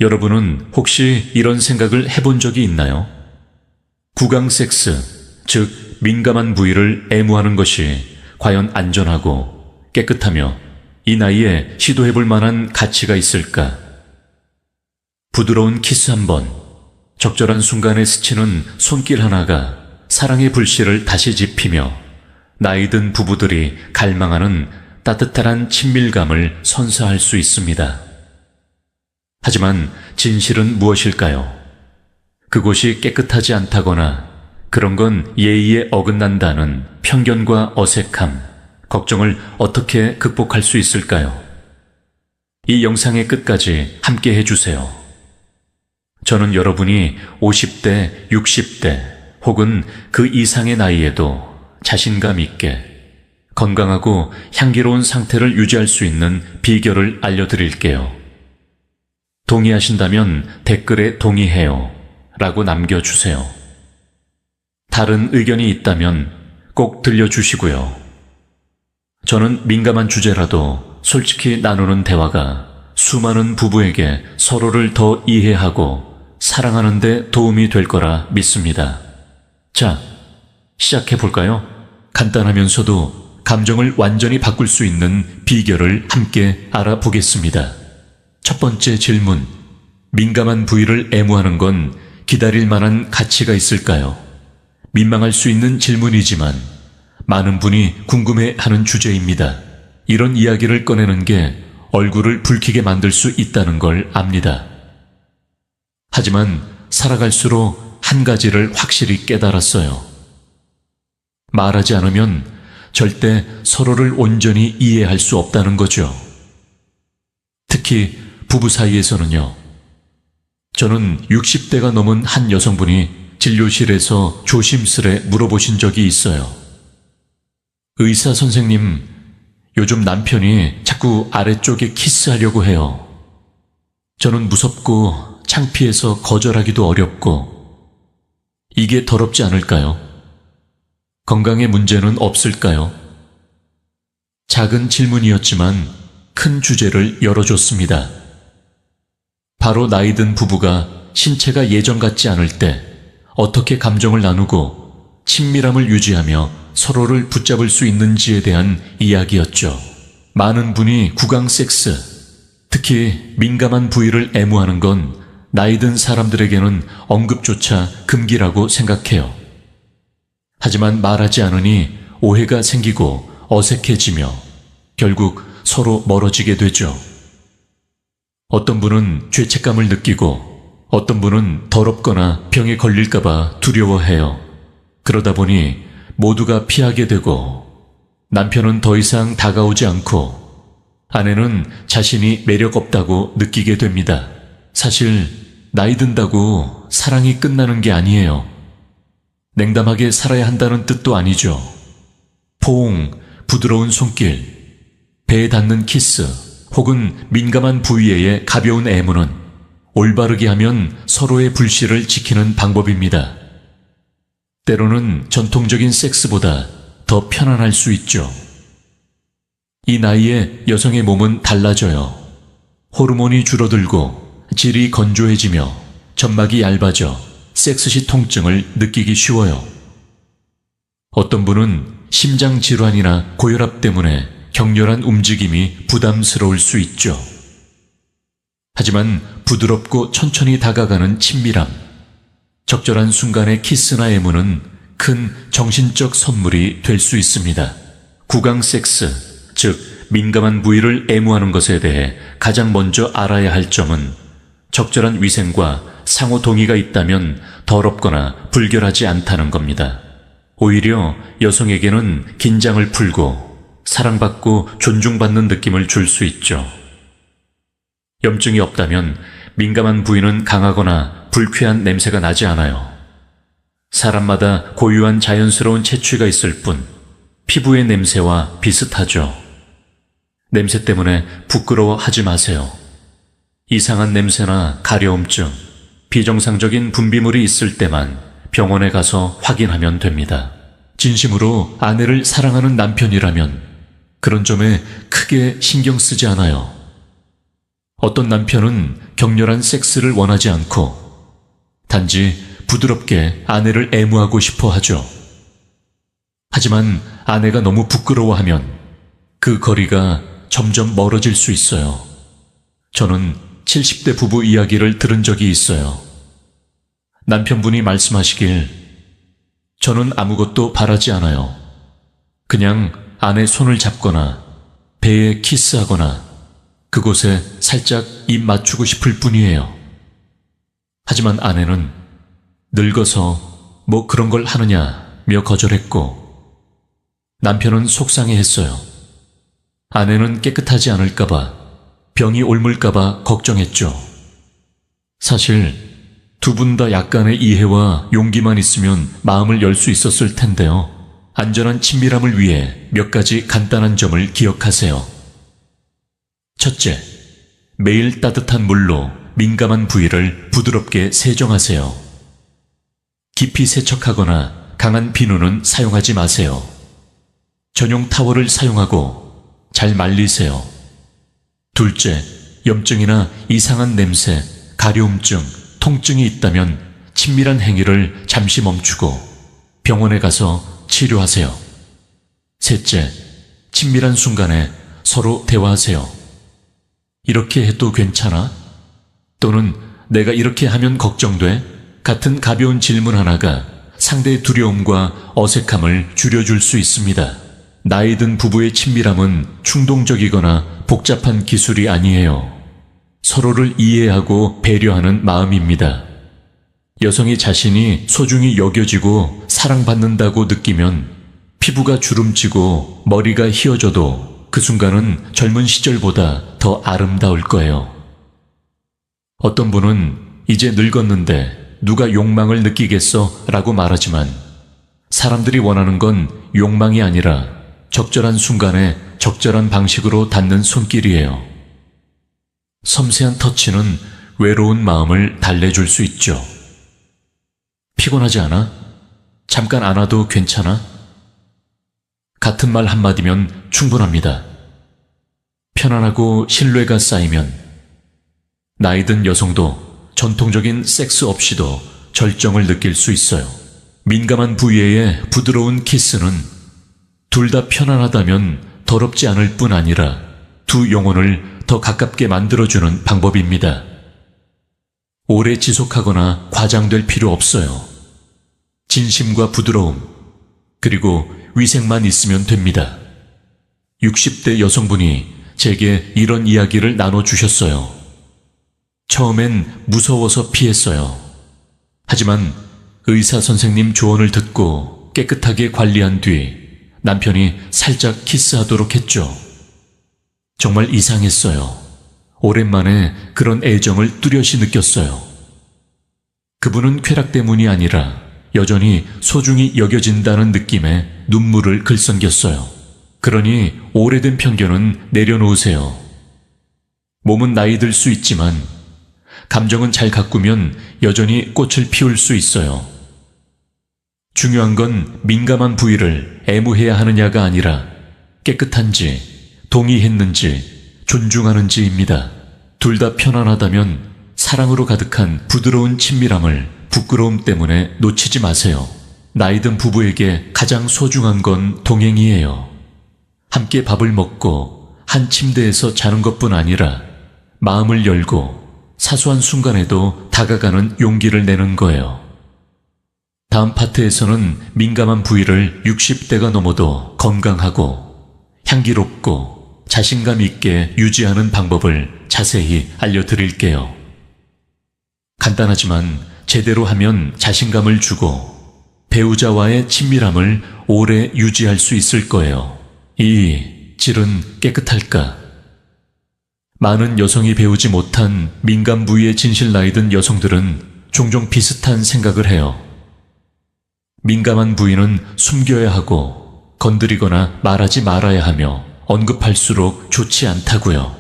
여러분은 혹시 이런 생각을 해본 적이 있나요? 구강 섹스, 즉 민감한 부위를 애무하는 것이 과연 안전하고 깨끗하며 이 나이에 시도해볼 만한 가치가 있을까? 부드러운 키스 한 번, 적절한 순간에 스치는 손길 하나가 사랑의 불씨를 다시 지피며 나이 든 부부들이 갈망하는 따뜻한 친밀감을 선사할 수 있습니다. 하지만 진실은 무엇일까요? 그곳이 깨끗하지 않다거나 그런 건 예의에 어긋난다는 편견과 어색함, 걱정을 어떻게 극복할 수 있을까요? 이 영상의 끝까지 함께 해주세요. 저는 여러분이 50대, 60대 혹은 그 이상의 나이에도 자신감 있게 건강하고 향기로운 상태를 유지할 수 있는 비결을 알려드릴게요. 동의하신다면 댓글에 동의해요 라고 남겨주세요. 다른 의견이 있다면 꼭 들려주시고요. 저는 민감한 주제라도 솔직히 나누는 대화가 수많은 부부에게 서로를 더 이해하고 사랑하는 데 도움이 될 거라 믿습니다. 자, 시작해볼까요? 간단하면서도 감정을 완전히 바꿀 수 있는 비결을 함께 알아보겠습니다. 첫 번째 질문, 민감한 부위를 애무하는 건 기다릴 만한 가치가 있을까요? 민망할 수 있는 질문이지만 많은 분이 궁금해하는 주제입니다. 이런 이야기를 꺼내는 게 얼굴을 붉히게 만들 수 있다는 걸 압니다. 하지만 살아갈수록 한 가지를 확실히 깨달았어요. 말하지 않으면 절대 서로를 온전히 이해할 수 없다는 거죠. 특히 부부 사이에서는요. 저는 60대가 넘은 한 여성분이 진료실에서 조심스레 물어보신 적이 있어요. 의사 선생님, 요즘 남편이 자꾸 아래쪽에 키스하려고 해요. 저는 무섭고 창피해서 거절하기도 어렵고 이게 더럽지 않을까요? 건강에 문제는 없을까요? 작은 질문이었지만 큰 주제를 열어줬습니다. 바로 나이 든 부부가 신체가 예전 같지 않을 때 어떻게 감정을 나누고 친밀함을 유지하며 서로를 붙잡을 수 있는지에 대한 이야기였죠. 많은 분이 구강 섹스, 특히 민감한 부위를 애무하는 건 나이 든 사람들에게는 언급조차 금기라고 생각해요. 하지만 말하지 않으니 오해가 생기고 어색해지며 결국 서로 멀어지게 되죠. 어떤 분은 죄책감을 느끼고 어떤 분은 더럽거나 병에 걸릴까봐 두려워해요. 그러다 보니 모두가 피하게 되고 남편은 더 이상 다가오지 않고 아내는 자신이 매력 없다고 느끼게 됩니다. 사실 나이 든다고 사랑이 끝나는 게 아니에요. 냉담하게 살아야 한다는 뜻도 아니죠. 포옹, 부드러운 손길, 배에 닿는 키스, 혹은 민감한 부위에의 가벼운 애무는 올바르게 하면 서로의 불씨를 지키는 방법입니다. 때로는 전통적인 섹스보다 더 편안할 수 있죠. 이 나이에 여성의 몸은 달라져요. 호르몬이 줄어들고 질이 건조해지며 점막이 얇아져 섹스시 통증을 느끼기 쉬워요. 어떤 분은 심장 질환이나 고혈압 때문에 격렬한 움직임이 부담스러울 수 있죠. 하지만 부드럽고 천천히 다가가는 친밀함, 적절한 순간의 키스나 애무는 큰 정신적 선물이 될 수 있습니다. 구강 섹스, 즉 민감한 부위를 애무하는 것에 대해 가장 먼저 알아야 할 점은 적절한 위생과 상호 동의가 있다면 더럽거나 불결하지 않다는 겁니다. 오히려 여성에게는 긴장을 풀고 사랑받고 존중받는 느낌을 줄 수 있죠. 염증이 없다면 민감한 부위는 강하거나 불쾌한 냄새가 나지 않아요. 사람마다 고유한 자연스러운 채취가 있을 뿐 피부의 냄새와 비슷하죠. 냄새 때문에 부끄러워하지 마세요. 이상한 냄새나 가려움증, 비정상적인 분비물이 있을 때만 병원에 가서 확인하면 됩니다. 진심으로 아내를 사랑하는 남편이라면 그런 점에 크게 신경 쓰지 않아요. 어떤 남편은 격렬한 섹스를 원하지 않고 단지 부드럽게 아내를 애무하고 싶어 하죠. 하지만 아내가 너무 부끄러워하면 그 거리가 점점 멀어질 수 있어요. 저는 70대 부부 이야기를 들은 적이 있어요. 남편분이 말씀하시길, 저는 아무것도 바라지 않아요. 그냥 아내 손을 잡거나 배에 키스하거나 그곳에 살짝 입 맞추고 싶을 뿐이에요. 하지만 아내는 늙어서 뭐 그런 걸 하느냐며 거절했고, 남편은 속상해했어요. 아내는 깨끗하지 않을까봐, 병이 옮을까봐 걱정했죠. 사실 두 분 다 약간의 이해와 용기만 있으면 마음을 열 수 있었을 텐데요. 안전한 친밀함을 위해 몇 가지 간단한 점을 기억하세요. 첫째, 매일 따뜻한 물로 민감한 부위를 부드럽게 세정하세요. 깊이 세척하거나 강한 비누는 사용하지 마세요. 전용 타월을 사용하고 잘 말리세요. 둘째, 염증이나 이상한 냄새, 가려움증, 통증이 있다면 친밀한 행위를 잠시 멈추고 병원에 가서 치료하세요. 셋째, 친밀한 순간에 서로 대화하세요. 이렇게 해도 괜찮아? 또는 내가 이렇게 하면 걱정돼? 같은 가벼운 질문 하나가 상대의 두려움과 어색함을 줄여줄 수 있습니다. 나이 든 부부의 친밀함은 충동적이거나 복잡한 기술이 아니에요. 서로를 이해하고 배려하는 마음입니다. 여성이 자신이 소중히 여겨지고 사랑받는다고 느끼면 피부가 주름지고 머리가 휘어져도 그 순간은 젊은 시절보다 더 아름다울 거예요. 어떤 분은 이제 늙었는데 누가 욕망을 느끼겠어? 라고 말하지만 사람들이 원하는 건 욕망이 아니라 적절한 순간에 적절한 방식으로 닿는 손길이에요. 섬세한 터치는 외로운 마음을 달래줄 수 있죠. 피곤하지 않아? 잠깐 안아도 괜찮아? 같은 말 한마디면 충분합니다. 편안하고 신뢰가 쌓이면 나이 든 여성도 전통적인 섹스 없이도 절정을 느낄 수 있어요. 민감한 부위의 부드러운 키스는 둘 다 편안하다면 더럽지 않을 뿐 아니라 두 영혼을 더 가깝게 만들어주는 방법입니다. 오래 지속하거나 과장될 필요 없어요. 진심과 부드러움, 그리고 위생만 있으면 됩니다. 60대 여성분이 제게 이런 이야기를 나눠주셨어요. 처음엔 무서워서 피했어요. 하지만 의사 선생님 조언을 듣고 깨끗하게 관리한 뒤 남편이 살짝 키스하도록 했죠. 정말 이상했어요. 오랜만에 그런 애정을 뚜렷이 느꼈어요. 그분은 쾌락 때문이 아니라 여전히 소중히 여겨진다는 느낌에 눈물을 글썽겼어요. 그러니 오래된 편견은 내려놓으세요. 몸은 나이 들 수 있지만 감정은 잘 가꾸면 여전히 꽃을 피울 수 있어요. 중요한 건 민감한 부위를 애무해야 하느냐가 아니라 깨끗한지, 동의했는지, 존중하는지입니다. 둘 다 편안하다면 사랑으로 가득한 부드러운 친밀함을 부끄러움 때문에 놓치지 마세요. 나이 든 부부에게 가장 소중한 건 동행이에요. 함께 밥을 먹고 한 침대에서 자는 것뿐 아니라 마음을 열고 사소한 순간에도 다가가는 용기를 내는 거예요. 다음 파트에서는 민감한 부위를 60대가 넘어도 건강하고 향기롭고 자신감 있게 유지하는 방법을 자세히 알려드릴게요. 간단하지만 제대로 하면 자신감을 주고 배우자와의 친밀함을 오래 유지할 수 있을 거예요. 이 질은 깨끗할까? 많은 여성이 배우지 못한 민감 부위에 진실 나이 든 여성들은 종종 비슷한 생각을 해요. 민감한 부위는 숨겨야 하고 건드리거나 말하지 말아야 하며 언급할수록 좋지 않다고요.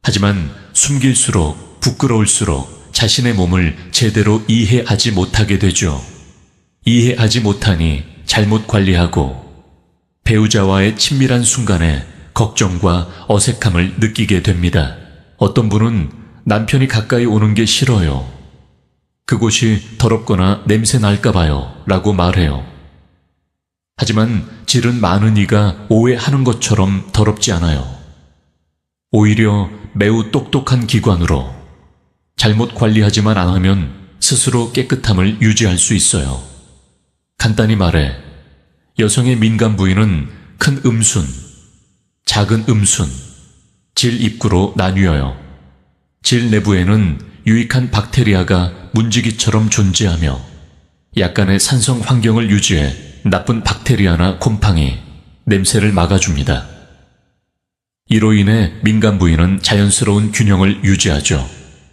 하지만 숨길수록 부끄러울수록 자신의 몸을 제대로 이해하지 못하게 되죠. 이해하지 못하니 잘못 관리하고 배우자와의 친밀한 순간에 걱정과 어색함을 느끼게 됩니다. 어떤 분은 남편이 가까이 오는 게 싫어요. 그곳이 더럽거나 냄새 날까 봐요. 라고 말해요. 하지만 질은 많은 이가 오해하는 것처럼 더럽지 않아요. 오히려 매우 똑똑한 기관으로 잘못 관리하지만 않으면 스스로 깨끗함을 유지할 수 있어요. 간단히 말해 여성의 민간 부위는 큰 음순, 작은 음순, 질 입구로 나뉘어요. 질 내부에는 유익한 박테리아가 문지기처럼 존재하며 약간의 산성 환경을 유지해 나쁜 박테리아나 곰팡이, 냄새를 막아줍니다. 이로 인해 민간 부위는 자연스러운 균형을 유지하죠.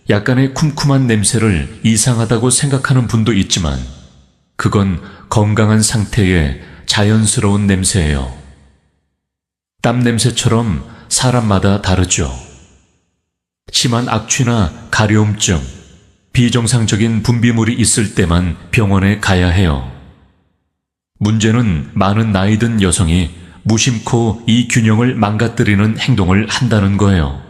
약간의 쿰쿰한 냄새를 이상하다고 생각하는 분도 있지만 그건 건강한 상태의 자연스러운 냄새예요. 땀 냄새처럼 사람마다 다르죠. 심한 악취나 가려움증, 비정상적인 분비물이 있을 때만 병원에 가야 해요. 문제는 많은 나이 든 여성이 무심코 이 균형을 망가뜨리는 행동을 한다는 거예요.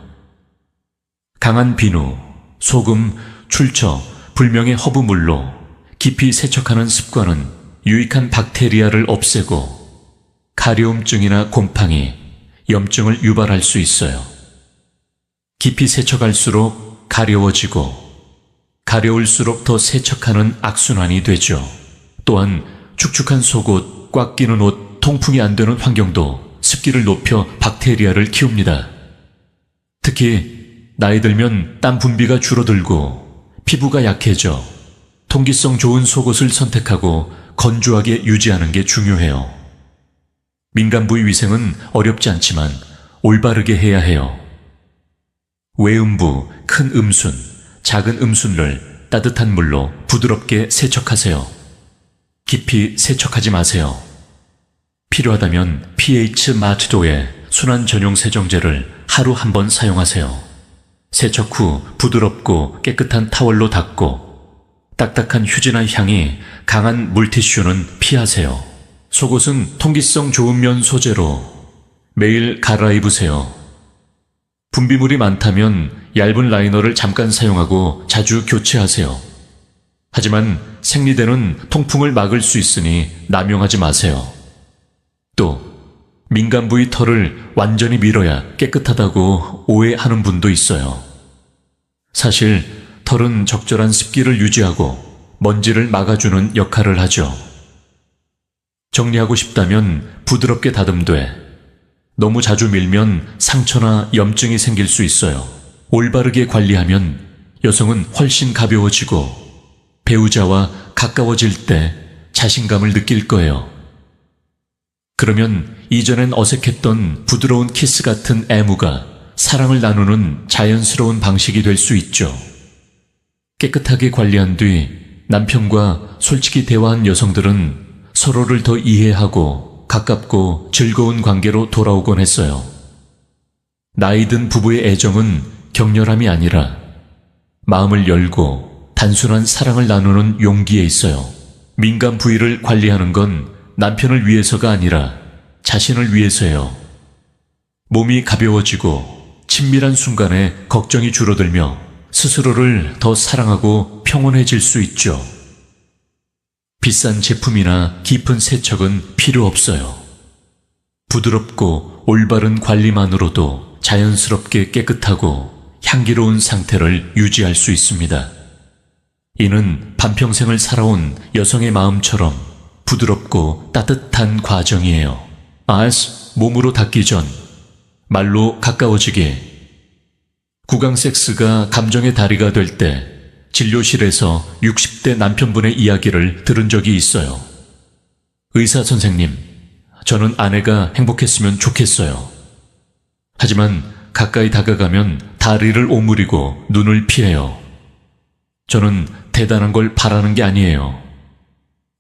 강한 비누, 소금, 출처, 불명의 허브물로 깊이 세척하는 습관은 유익한 박테리아를 없애고 가려움증이나 곰팡이, 염증을 유발할 수 있어요. 깊이 세척할수록 가려워지고 가려울수록 더 세척하는 악순환이 되죠. 또한 축축한 속옷, 꽉 끼는 옷, 통풍이 안 되는 환경도 습기를 높여 박테리아를 키웁니다. 특히 나이 들면 땀 분비가 줄어들고 피부가 약해져 통기성 좋은 속옷을 선택하고 건조하게 유지하는 게 중요해요. 민간 부위 위생은 어렵지 않지만 올바르게 해야 해요. 외음부, 큰 음순, 작은 음순을 따뜻한 물로 부드럽게 세척하세요. 깊이 세척하지 마세요. 필요하다면 pH 마트도의 순환 전용 세정제를 하루 한 번 사용하세요. 세척 후 부드럽고 깨끗한 타월로 닦고 딱딱한 휴지나 향이 강한 물티슈는 피하세요. 속옷은 통기성 좋은 면 소재로 매일 갈아입으세요. 분비물이 많다면 얇은 라이너를 잠깐 사용하고 자주 교체하세요. 하지만 생리대는 통풍을 막을 수 있으니 남용하지 마세요. 또 민간 부위 털을 완전히 밀어야 깨끗하다고 오해하는 분도 있어요. 사실 털은 적절한 습기를 유지하고 먼지를 막아주는 역할을 하죠. 정리하고 싶다면 부드럽게 다듬되 너무 자주 밀면 상처나 염증이 생길 수 있어요. 올바르게 관리하면 여성은 훨씬 가벼워지고 배우자와 가까워질 때 자신감을 느낄 거예요. 그러면 이전엔 어색했던 부드러운 키스 같은 애무가 사랑을 나누는 자연스러운 방식이 될 수 있죠. 깨끗하게 관리한 뒤 남편과 솔직히 대화한 여성들은 서로를 더 이해하고 가깝고 즐거운 관계로 돌아오곤 했어요. 나이 든 부부의 애정은 격렬함이 아니라 마음을 열고 단순한 사랑을 나누는 용기에 있어요. 민간 부위를 관리하는 건 남편을 위해서가 아니라 자신을 위해서예요. 몸이 가벼워지고 친밀한 순간에 걱정이 줄어들며 스스로를 더 사랑하고 평온해질 수 있죠. 비싼 제품이나 깊은 세척은 필요 없어요. 부드럽고 올바른 관리만으로도 자연스럽게 깨끗하고 향기로운 상태를 유지할 수 있습니다. 이는 반평생을 살아온 여성의 마음처럼 부드럽고 따뜻한 과정이에요. 몸으로 닿기 전 말로 가까워지기. 구강 섹스가 감정의 다리가 될 때 진료실에서 60대 남편분의 이야기를 들은 적이 있어요. 의사 선생님, 저는 아내가 행복했으면 좋겠어요. 하지만 가까이 다가가면 다리를 오므리고 눈을 피해요. 저는 대단한 걸 바라는 게 아니에요.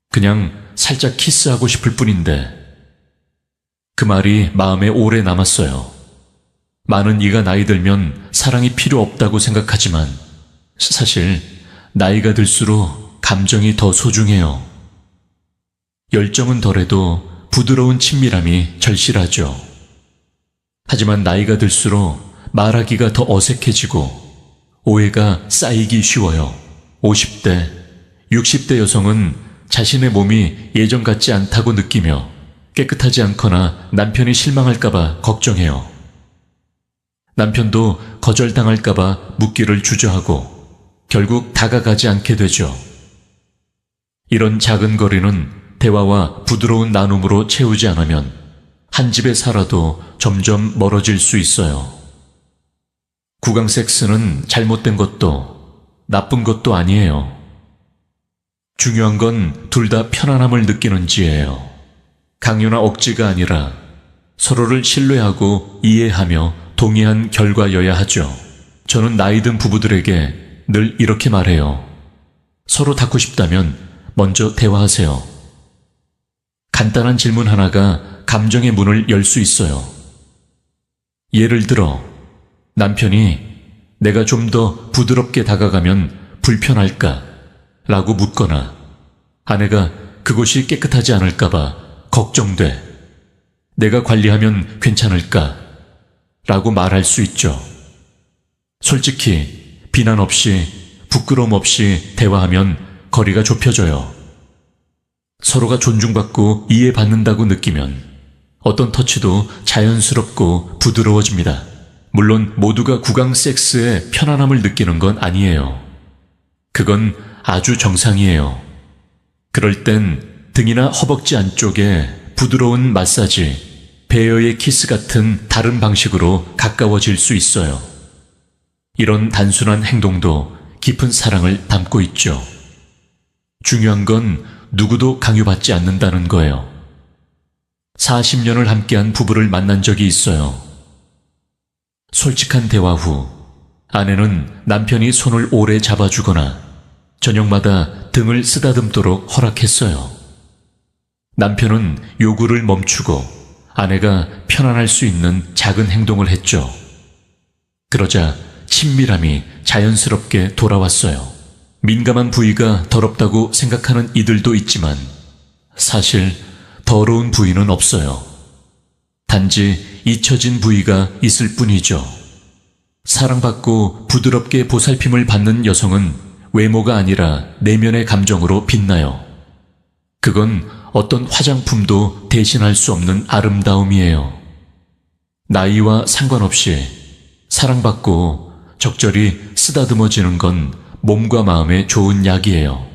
그냥 살짝 키스하고 싶을 뿐인데. 그 말이 마음에 오래 남았어요. 많은 이가 나이 들면 사랑이 필요 없다고 생각하지만 사실 나이가 들수록 감정이 더 소중해요. 열정은 덜해도 부드러운 친밀함이 절실하죠. 하지만 나이가 들수록 말하기가 더 어색해지고 오해가 쌓이기 쉬워요. 50대, 60대 여성은 자신의 몸이 예전 같지 않다고 느끼며 깨끗하지 않거나 남편이 실망할까봐 걱정해요. 남편도 거절당할까봐 묻기를 주저하고 결국 다가가지 않게 되죠. 이런 작은 거리는 대화와 부드러운 나눔으로 채우지 않으면 한 집에 살아도 점점 멀어질 수 있어요. 구강 섹스는 잘못된 것도 나쁜 것도 아니에요. 중요한 건 둘 다 편안함을 느끼는지예요. 강요나 억지가 아니라 서로를 신뢰하고 이해하며 동의한 결과여야 하죠. 저는 나이 든 부부들에게 늘 이렇게 말해요. 서로 닿고 싶다면 먼저 대화하세요. 간단한 질문 하나가 감정의 문을 열 수 있어요. 예를 들어 남편이 내가 좀 더 부드럽게 다가가면 불편할까? 라고 묻거나 아내가 그곳이 깨끗하지 않을까봐 걱정돼. 내가 관리하면 괜찮을까? 라고 말할 수 있죠. 솔직히 비난 없이 부끄러움 없이 대화하면 거리가 좁혀져요. 서로가 존중받고 이해받는다고 느끼면 어떤 터치도 자연스럽고 부드러워집니다. 물론 모두가 구강 섹스에 편안함을 느끼는 건 아니에요. 그건 아주 정상이에요. 그럴 땐 등이나 허벅지 안쪽에 부드러운 마사지, 배어의 키스 같은 다른 방식으로 가까워질 수 있어요. 이런 단순한 행동도 깊은 사랑을 담고 있죠. 중요한 건 누구도 강요받지 않는다는 거예요. 40년을 함께한 부부를 만난 적이 있어요. 솔직한 대화 후 아내는 남편이 손을 오래 잡아주거나 저녁마다 등을 쓰다듬도록 허락했어요. 남편은 요구를 멈추고 아내가 편안할 수 있는 작은 행동을 했죠. 그러자 친밀함이 자연스럽게 돌아왔어요. 민감한 부위가 더럽다고 생각하는 이들도 있지만 사실 더러운 부위는 없어요. 단지 잊혀진 부위가 있을 뿐이죠. 사랑받고 부드럽게 보살핌을 받는 여성은 외모가 아니라 내면의 감정으로 빛나요. 그건 어떤 화장품도 대신할 수 없는 아름다움이에요. 나이와 상관없이 사랑받고 적절히 쓰다듬어지는 건 몸과 마음에 좋은 약이에요.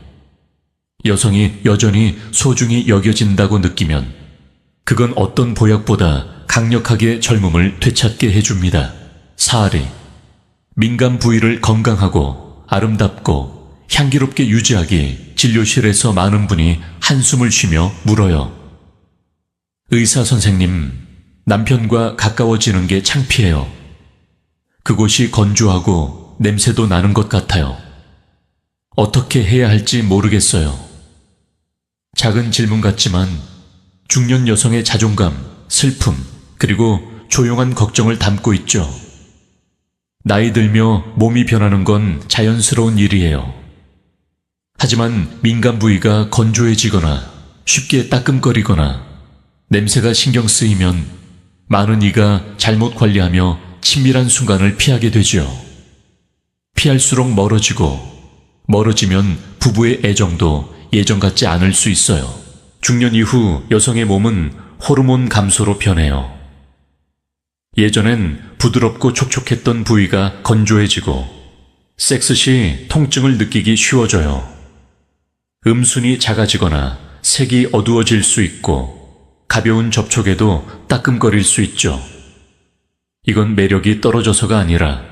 여성이 여전히 소중히 여겨진다고 느끼면 그건 어떤 보약보다 강력하게 젊음을 되찾게 해줍니다. 사리, 민감 부위를 건강하고 아름답고 향기롭게 유지하기 진료실에서 많은 분이 한숨을 쉬며 물어요. 의사 선생님, 남편과 가까워지는 게 창피해요. 그곳이 건조하고 냄새도 나는 것 같아요. 어떻게 해야 할지 모르겠어요. 작은 질문 같지만 중년 여성의 자존감, 슬픔, 그리고 조용한 걱정을 담고 있죠. 나이 들며 몸이 변하는 건 자연스러운 일이에요. 하지만 민감 부위가 건조해지거나 쉽게 따끔거리거나 냄새가 신경 쓰이면 많은 이가 잘못 관리하며 친밀한 순간을 피하게 되죠. 피할수록 멀어지면 부부의 애정도 예전 같지 않을 수 있어요. 중년 이후 여성의 몸은 호르몬 감소로 변해요. 예전엔 부드럽고 촉촉했던 부위가 건조해지고 섹스 시 통증을 느끼기 쉬워져요. 음순이 작아지거나 색이 어두워질 수 있고 가벼운 접촉에도 따끔거릴 수 있죠. 이건 매력이 떨어져서가 아니라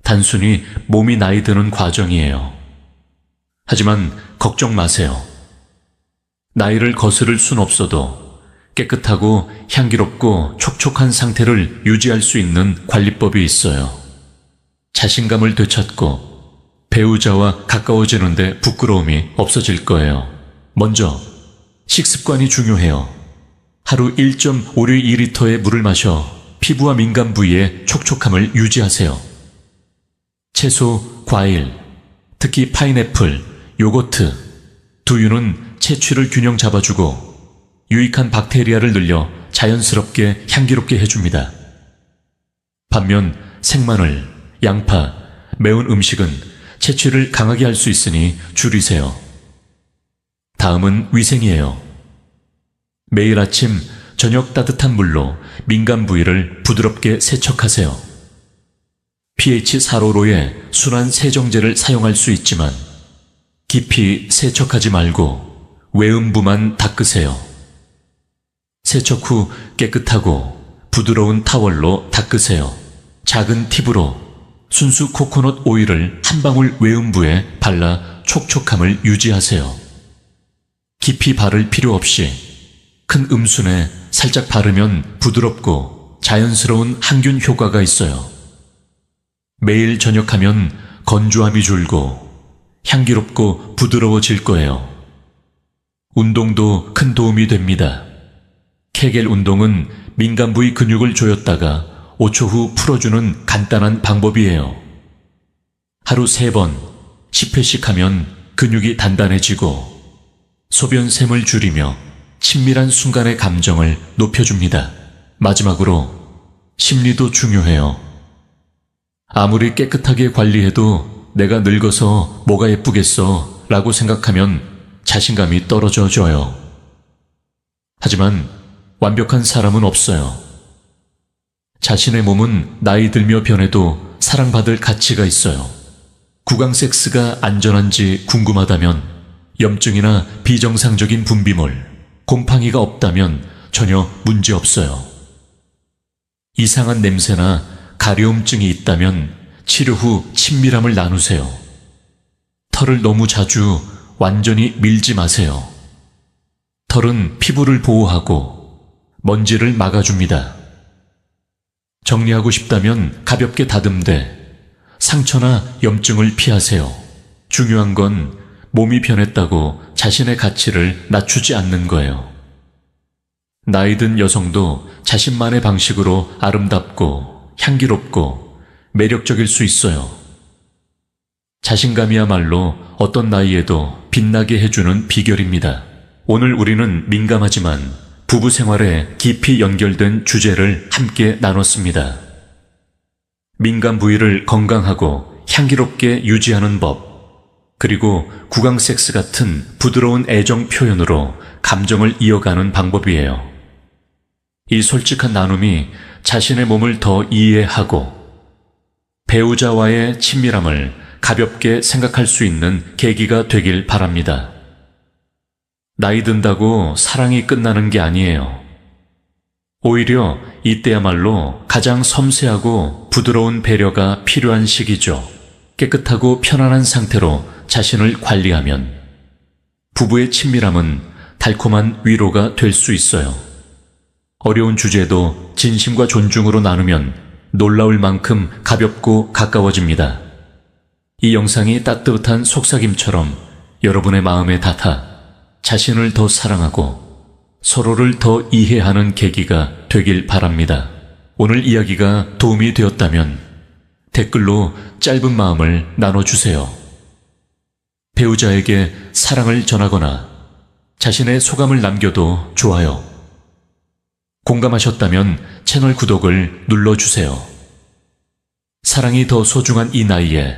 단순히 몸이 나이 드는 과정이에요. 하지만 걱정 마세요. 나이를 거스를 순 없어도 깨끗하고 향기롭고 촉촉한 상태를 유지할 수 있는 관리법이 있어요. 자신감을 되찾고 배우자와 가까워지는데 부끄러움이 없어질 거예요. 먼저 식습관이 중요해요. 하루 1.5리터의 물을 마셔 피부와 민감 부위의 촉촉함을 유지하세요. 채소, 과일, 특히 파인애플, 요거트, 두유는 채취를 균형 잡아주고 유익한 박테리아를 늘려 자연스럽게 향기롭게 해줍니다. 반면 생마늘, 양파, 매운 음식은 채취를 강하게 할 수 있으니 줄이세요. 다음은 위생이에요. 매일 아침, 저녁 따뜻한 물로 민감 부위를 부드럽게 세척하세요. pH 4로로의 순환 세정제를 사용할 수 있지만 깊이 세척하지 말고 외음부만 닦으세요. 세척 후 깨끗하고 부드러운 타월로 닦으세요. 작은 팁으로 순수 코코넛 오일을 한 방울 외음부에 발라 촉촉함을 유지하세요. 깊이 바를 필요 없이 큰 음순에 살짝 바르면 부드럽고 자연스러운 항균 효과가 있어요. 매일 저녁하면 건조함이 줄고 향기롭고 부드러워질 거예요. 운동도 큰 도움이 됩니다. 케겔 운동은 민간 부위 근육을 조였다가 5초 후 풀어주는 간단한 방법이에요. 하루 3번, 10회씩 하면 근육이 단단해지고 소변샘을 줄이며 친밀한 순간의 감정을 높여줍니다. 마지막으로 심리도 중요해요. 아무리 깨끗하게 관리해도 내가 늙어서 뭐가 예쁘겠어 라고 생각하면 자신감이 떨어져져요. 하지만 완벽한 사람은 없어요. 자신의 몸은 나이 들며 변해도 사랑받을 가치가 있어요. 구강 섹스가 안전한지 궁금하다면 염증이나 비정상적인 분비물, 곰팡이가 없다면 전혀 문제 없어요. 이상한 냄새나 가려움증이 있다면 치료 후 친밀함을 나누세요. 털을 너무 자주 완전히 밀지 마세요. 털은 피부를 보호하고 먼지를 막아줍니다. 정리하고 싶다면 가볍게 다듬되 상처나 염증을 피하세요. 중요한 건 몸이 변했다고 자신의 가치를 낮추지 않는 거예요. 나이 든 여성도 자신만의 방식으로 아름답고 향기롭고 매력적일 수 있어요. 자신감이야말로 어떤 나이에도 빛나게 해주는 비결입니다. 오늘 우리는 민감하지만 부부 생활에 깊이 연결된 주제를 함께 나눴습니다. 민감 부위를 건강하고 향기롭게 유지하는 법, 그리고 구강 섹스 같은 부드러운 애정 표현으로 감정을 이어가는 방법이에요. 이 솔직한 나눔이 자신의 몸을 더 이해하고 배우자와의 친밀함을 가볍게 생각할 수 있는 계기가 되길 바랍니다. 나이 든다고 사랑이 끝나는 게 아니에요. 오히려 이때야말로 가장 섬세하고 부드러운 배려가 필요한 시기죠. 깨끗하고 편안한 상태로 자신을 관리하면 부부의 친밀함은 달콤한 위로가 될 수 있어요. 어려운 주제도 진심과 존중으로 나누면 놀라울 만큼 가볍고 가까워집니다. 이 영상이 따뜻한 속삭임처럼 여러분의 마음에 닿아 자신을 더 사랑하고 서로를 더 이해하는 계기가 되길 바랍니다. 오늘 이야기가 도움이 되었다면 댓글로 짧은 마음을 나눠주세요. 배우자에게 사랑을 전하거나 자신의 소감을 남겨도 좋아요. 공감하셨다면 채널 구독을 눌러주세요. 사랑이 더 소중한 이 나이에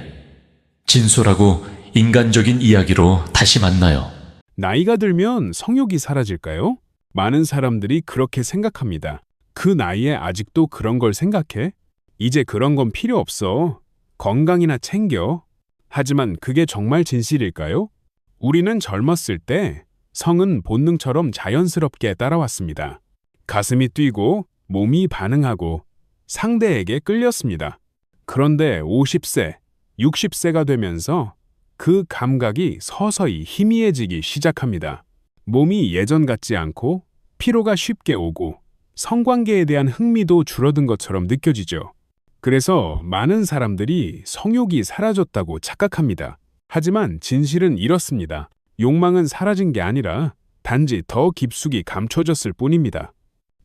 진솔하고 인간적인 이야기로 다시 만나요. 나이가 들면 성욕이 사라질까요? 많은 사람들이 그렇게 생각합니다. 그 나이에 아직도 그런 걸 생각해? 이제 그런 건 필요 없어. 건강이나 챙겨. 하지만 그게 정말 진실일까요? 우리는 젊었을 때 성은 본능처럼 자연스럽게 따라왔습니다. 가슴이 뛰고 몸이 반응하고 상대에게 끌렸습니다. 그런데 50세, 60세가 되면서 그 감각이 서서히 희미해지기 시작합니다. 몸이 예전 같지 않고 피로가 쉽게 오고 성관계에 대한 흥미도 줄어든 것처럼 느껴지죠. 그래서 많은 사람들이 성욕이 사라졌다고 착각합니다. 하지만 진실은 이렇습니다. 욕망은 사라진 게 아니라 단지 더 깊숙이 감춰졌을 뿐입니다.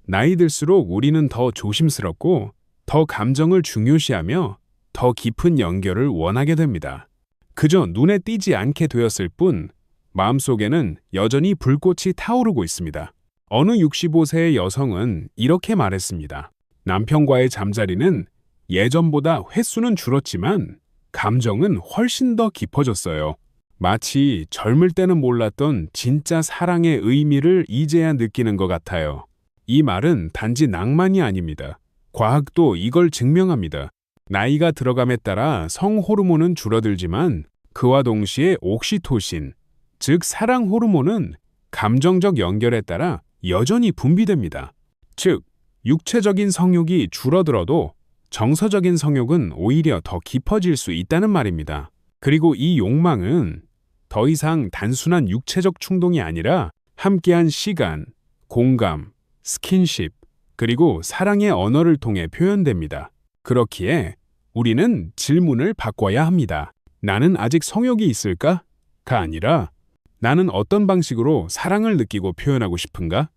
나이 들수록 우리는 더 조심스럽고 더 감정을 중요시하며 더 깊은 연결을 원하게 됩니다. 그저 눈에 띄지 않게 되었을 뿐 마음속에는 여전히 불꽃이 타오르고 있습니다. 어느 65세의 여성은 이렇게 말했습니다. 남편과의 잠자리는 예전보다 횟수는 줄었지만 감정은 훨씬 더 깊어졌어요. 마치 젊을 때는 몰랐던 진짜 사랑의 의미를 이제야 느끼는 것 같아요. 이 말은 단지 낭만이 아닙니다. 과학도 이걸 증명합니다. 나이가 들어감에 따라 성 호르몬은 줄어들지만 그와 동시에 옥시토신, 즉 사랑 호르몬은 감정적 연결에 따라 여전히 분비됩니다. 즉, 육체적인 성욕이 줄어들어도 정서적인 성욕은 오히려 더 깊어질 수 있다는 말입니다. 그리고 이 욕망은 더 이상 단순한 육체적 충동이 아니라 함께한 시간, 공감, 스킨십, 그리고 사랑의 언어를 통해 표현됩니다. 그렇기에 우리는 질문을 바꿔야 합니다. 나는 아직 성욕이 있을까? 가 아니라 나는 어떤 방식으로 사랑을 느끼고 표현하고 싶은가?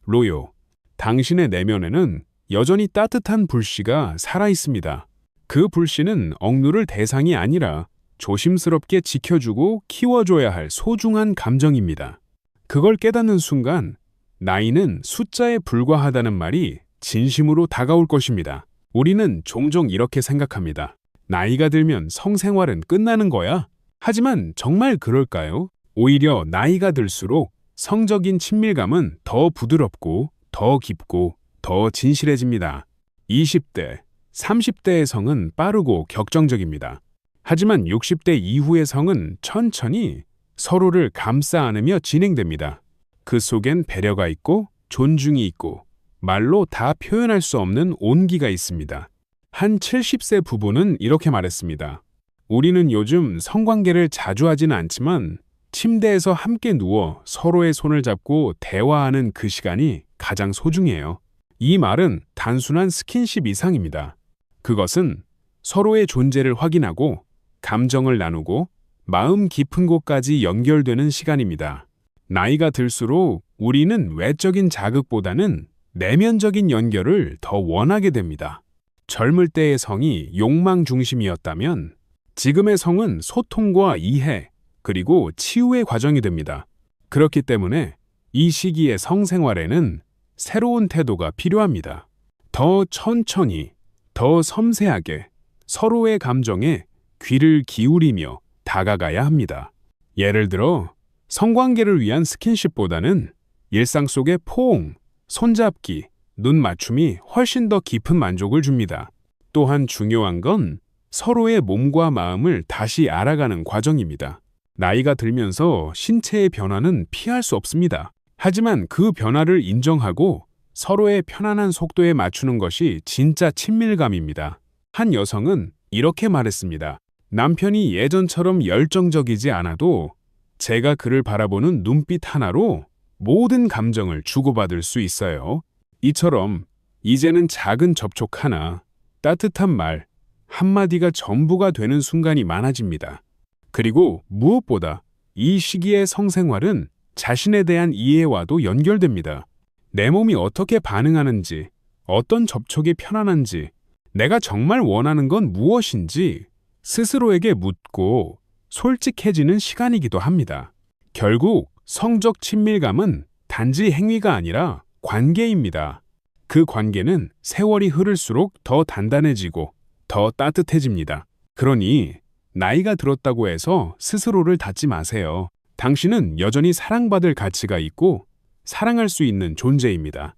로요, 당신의 내면에는 여전히 따뜻한 불씨가 살아있습니다. 그 불씨는 억누를 대상이 아니라 조심스럽게 지켜주고 키워줘야 할 소중한 감정입니다. 그걸 깨닫는 순간 나이는 숫자에 불과하다는 말이 진심으로 다가올 것입니다. 우리는 종종 이렇게 생각합니다. 나이가 들면 성생활은 끝나는 거야? 하지만 정말 그럴까요? 오히려 나이가 들수록 성적인 친밀감은 더 부드럽고 더 깊고 더 진실해집니다. 20대, 30대의 성은 빠르고 격정적입니다. 하지만 60대 이후의 성은 천천히 서로를 감싸 안으며 진행됩니다. 그 속엔 배려가 있고 존중이 있고 말로 다 표현할 수 없는 온기가 있습니다. 한 70세 부부는 이렇게 말했습니다. 우리는 요즘 성관계를 자주 하지는 않지만 침대에서 함께 누워 서로의 손을 잡고 대화하는 그 시간이 가장 소중해요. 이 말은 단순한 스킨십 이상입니다. 그것은 서로의 존재를 확인하고 감정을 나누고 마음 깊은 곳까지 연결되는 시간입니다. 나이가 들수록 우리는 외적인 자극보다는 내면적인 연결을 더 원하게 됩니다. 젊을 때의 성이 욕망 중심이었다면 지금의 성은 소통과 이해, 그리고 치유의 과정이 됩니다. 그렇기 때문에 이 시기의 성생활에는 새로운 태도가 필요합니다. 더 천천히, 더 섬세하게 서로의 감정에 귀를 기울이며 다가가야 합니다. 예를 들어 성관계를 위한 스킨십보다는 일상 속의 포옹, 손잡기, 눈 맞춤이 훨씬 더 깊은 만족을 줍니다. 또한 중요한 건 서로의 몸과 마음을 다시 알아가는 과정입니다. 나이가 들면서 신체의 변화는 피할 수 없습니다. 하지만 그 변화를 인정하고 서로의 편안한 속도에 맞추는 것이 진짜 친밀감입니다. 한 여성은 이렇게 말했습니다. 남편이 예전처럼 열정적이지 않아도 제가 그를 바라보는 눈빛 하나로 모든 감정을 주고받을 수 있어요. 이처럼 이제는 작은 접촉 하나, 따뜻한 말, 한마디가 전부가 되는 순간이 많아집니다. 그리고 무엇보다 이 시기의 성생활은 자신에 대한 이해와도 연결됩니다. 내 몸이 어떻게 반응하는지, 어떤 접촉이 편안한지, 내가 정말 원하는 건 무엇인지 스스로에게 묻고 솔직해지는 시간이기도 합니다. 결국 성적 친밀감은 단지 행위가 아니라 관계입니다. 그 관계는 세월이 흐를수록 더 단단해지고 더 따뜻해집니다. 그러니 나이가 들었다고 해서 스스로를 닫지 마세요. 당신은 여전히 사랑받을 가치가 있고 사랑할 수 있는 존재입니다.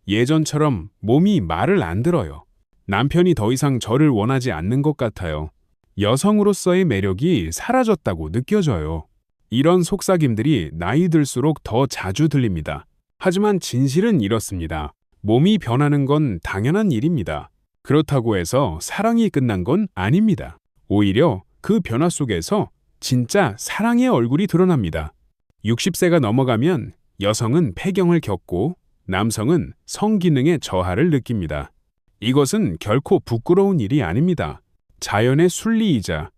예전처럼 몸이 말을 안 들어요. 남편이 더 이상 저를 원하지 않는 것 같아요. 여성으로서의 매력이 사라졌다고 느껴져요. 이런 속삭임들이 나이 들수록 더 자주 들립니다. 하지만 진실은 이렇습니다. 몸이 변하는 건 당연한 일입니다. 그렇다고 해서 사랑이 끝난 건 아닙니다. 오히려 그 변화 속에서 진짜 사랑의 얼굴이 드러납니다. 60세가 넘어가면 여성은 폐경을 겪고 남성은 성기능의 저하를 느낍니다. 이것은 결코 부끄러운 일이 아닙니다. 자연의 순리이자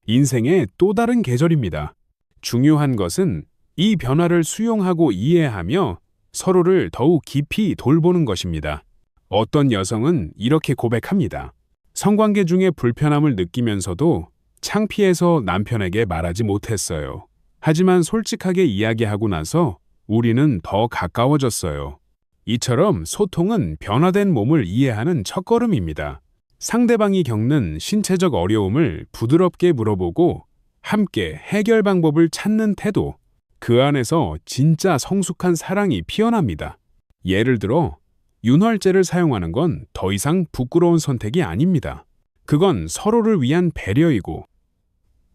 인생의 또 다른 계절입니다. 중요한 것은 이 변화를 수용하고 이해하며 서로를 더욱 깊이 돌보는 것입니다. 어떤 여성은 이렇게 고백합니다. 성관계 중에 불편함을 느끼면서도 창피해서 남편에게 말하지 못했어요. 하지만 솔직하게 이야기하고 나서 우리는 더 가까워졌어요. 이처럼 소통은 변화된 몸을 이해하는 첫걸음입니다. 상대방이 겪는 신체적 어려움을 부드럽게 물어보고 함께 해결 방법을 찾는 태도, 그 안에서 진짜 성숙한 사랑이 피어납니다. 예를 들어 윤활제를 사용하는 건 더 이상 부끄러운 선택이 아닙니다. 그건 서로를 위한 배려이고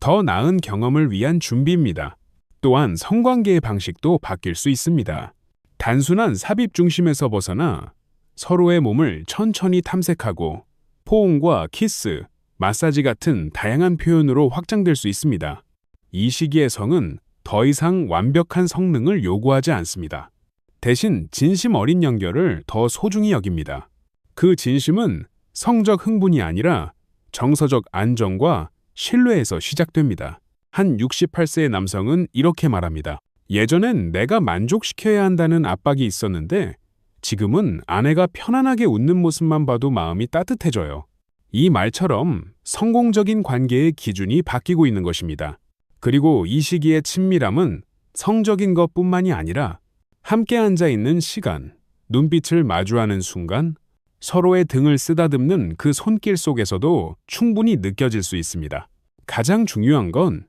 더 나은 경험을 위한 준비입니다. 또한 성관계의 방식도 바뀔 수 있습니다. 단순한 삽입 중심에서 벗어나 서로의 몸을 천천히 탐색하고 포옹과 키스, 마사지 같은 다양한 표현으로 확장될 수 있습니다. 이 시기의 성은 더 이상 완벽한 성능을 요구하지 않습니다. 대신 진심 어린 연결을 더 소중히 여깁니다. 그 진심은 성적 흥분이 아니라 정서적 안정과 신뢰에서 시작됩니다. 한 68세의 남성은 이렇게 말합니다. 예전엔 내가 만족시켜야 한다는 압박이 있었는데 지금은 아내가 편안하게 웃는 모습만 봐도 마음이 따뜻해져요. 이 말처럼 성공적인 관계의 기준이 바뀌고 있는 것입니다. 그리고 이 시기의 친밀함은 성적인 것뿐만이 아니라 함께 앉아 있는 시간, 눈빛을 마주하는 순간, 서로의 등을 쓰다듬는 그 손길 속에서도 충분히 느껴질 수 있습니다. 가장 중요한 건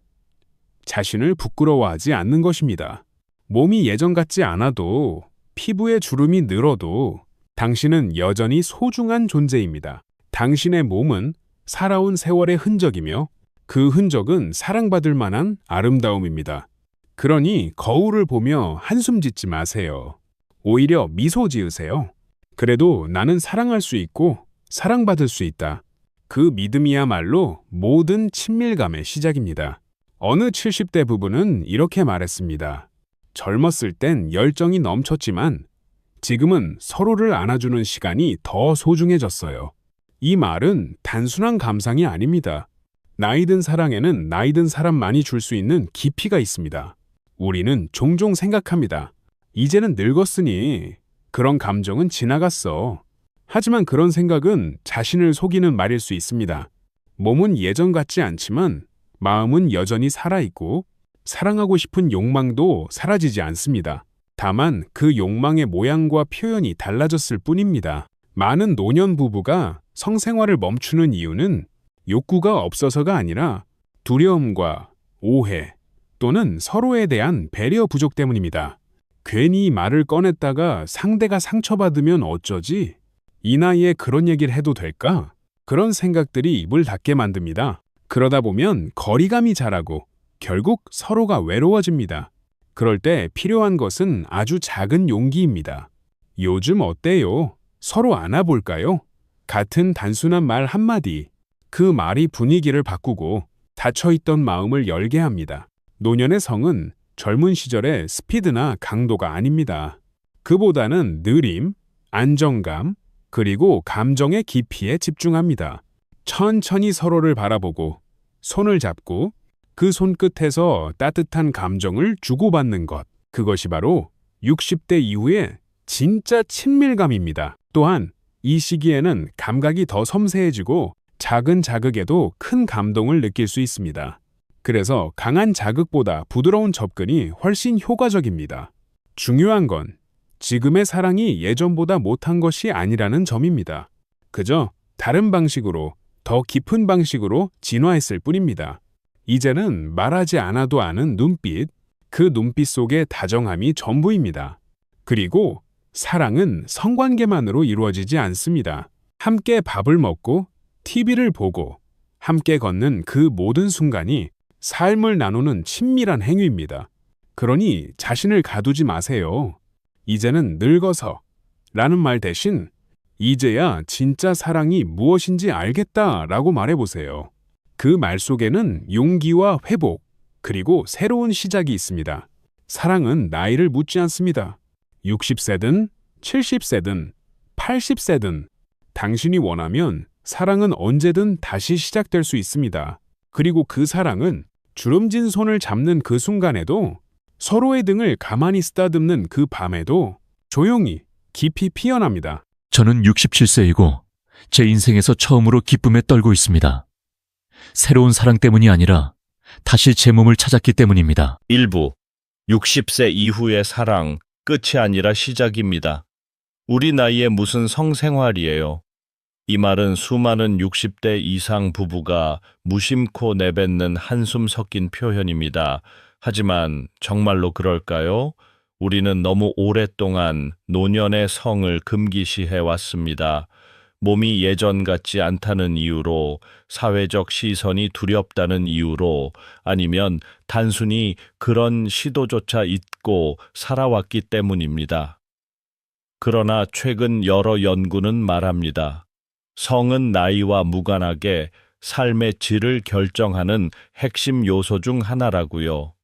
자신을 부끄러워하지 않는 것입니다. 몸이 예전 같지 않아도 피부에 주름이 늘어도 당신은 여전히 소중한 존재입니다. 당신의 몸은 살아온 세월의 흔적이며 그 흔적은 사랑받을 만한 아름다움입니다. 그러니 거울을 보며 한숨 짓지 마세요. 오히려 미소 지으세요. 그래도 나는 사랑할 수 있고 사랑받을 수 있다. 그 믿음이야말로 모든 친밀감의 시작입니다. 어느 70대 부부는 이렇게 말했습니다. 젊었을 땐 열정이 넘쳤지만 지금은 서로를 안아주는 시간이 더 소중해졌어요. 이 말은 단순한 감상이 아닙니다. 나이 든 사랑에는 나이 든 사람만이 줄 수 있는 깊이가 있습니다. 우리는 종종 생각합니다. 이제는 늙었으니 그런 감정은 지나갔어. 하지만 그런 생각은 자신을 속이는 말일 수 있습니다. 몸은 예전 같지 않지만 마음은 여전히 살아있고 사랑하고 싶은 욕망도 사라지지 않습니다. 다만 그 욕망의 모양과 표현이 달라졌을 뿐입니다. 많은 노년 부부가 성생활을 멈추는 이유는 욕구가 없어서가 아니라 두려움과 오해 또는 서로에 대한 배려 부족 때문입니다. 괜히 말을 꺼냈다가 상대가 상처받으면 어쩌지? 이 나이에 그런 얘기를 해도 될까? 그런 생각들이 입을 닫게 만듭니다. 그러다 보면 거리감이 자라고 결국 서로가 외로워집니다. 그럴 때 필요한 것은 아주 작은 용기입니다. 요즘 어때요? 서로 안아볼까요? 같은 단순한 말 한마디, 그 말이 분위기를 바꾸고 닫혀있던 마음을 열게 합니다. 노년의 성은 젊은 시절의 스피드나 강도가 아닙니다. 그보다는 느림, 안정감, 그리고 감정의 깊이에 집중합니다. 천천히 서로를 바라보고 손을 잡고 그 손끝에서 따뜻한 감정을 주고받는 것. 그것이 바로 60대 이후의 진짜 친밀감입니다. 또한 이 시기에는 감각이 더 섬세해지고 작은 자극에도 큰 감동을 느낄 수 있습니다. 그래서 강한 자극보다 부드러운 접근이 훨씬 효과적입니다. 중요한 건 지금의 사랑이 예전보다 못한 것이 아니라는 점입니다. 그저 다른 방식으로, 더 깊은 방식으로 진화했을 뿐입니다. 이제는 말하지 않아도 아는 눈빛, 그 눈빛 속의 다정함이 전부입니다. 그리고 사랑은 성관계만으로 이루어지지 않습니다. 함께 밥을 먹고 TV를 보고 함께 걷는 그 모든 순간이 삶을 나누는 친밀한 행위입니다. 그러니 자신을 가두지 마세요. 이제는 늙어서 라는 말 대신 이제야 진짜 사랑이 무엇인지 알겠다라고 말해보세요. 그 말 속에는 용기와 회복, 그리고 새로운 시작이 있습니다. 사랑은 나이를 묻지 않습니다. 60세든 70세든 80세든 당신이 원하면 사랑은 언제든 다시 시작될 수 있습니다. 그리고 그 사랑은 주름진 손을 잡는 그 순간에도 서로의 등을 가만히 쓰다듬는 그 밤에도 조용히 깊이 피어납니다. 저는 67세이고 제 인생에서 처음으로 기쁨에 떨고 있습니다. 새로운 사랑 때문이 아니라 다시 제 몸을 찾았기 때문입니다. 일부 60세 이후의 사랑, 끝이 아니라 시작입니다. 우리 나이에 무슨 성생활이에요. 이 말은 수많은 60대 이상 부부가 무심코 내뱉는 한숨 섞인 표현입니다. 하지만 정말로 그럴까요? 우리는 너무 오랫동안 노년의 성을 금기시해 왔습니다. 몸이 예전 같지 않다는 이유로, 사회적 시선이 두렵다는 이유로, 아니면 단순히 그런 시도조차 잊고 살아왔기 때문입니다. 그러나 최근 여러 연구는 말합니다. 성은 나이와 무관하게 삶의 질을 결정하는 핵심 요소 중 하나라고요.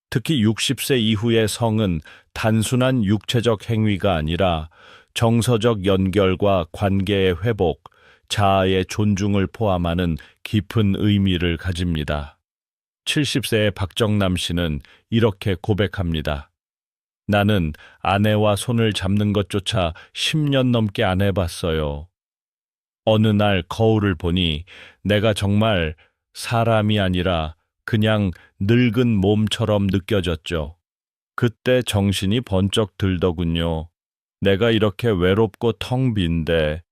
특히 60세 이후의 성은 단순한 육체적 행위가 아니라 정서적 연결과 관계의 회복, 자아의 존중을 포함하는 깊은 의미를 가집니다. 70세의 박정남 씨는 이렇게 고백합니다. 나는 아내와 손을 잡는 것조차 10년 넘게 안 해봤어요. 어느 날 거울을 보니 내가 정말 사람이 아니라 그냥 늙은 몸처럼 느껴졌죠. 그때 정신이 번쩍 들더군요. 내가 이렇게 외롭고 텅 빈데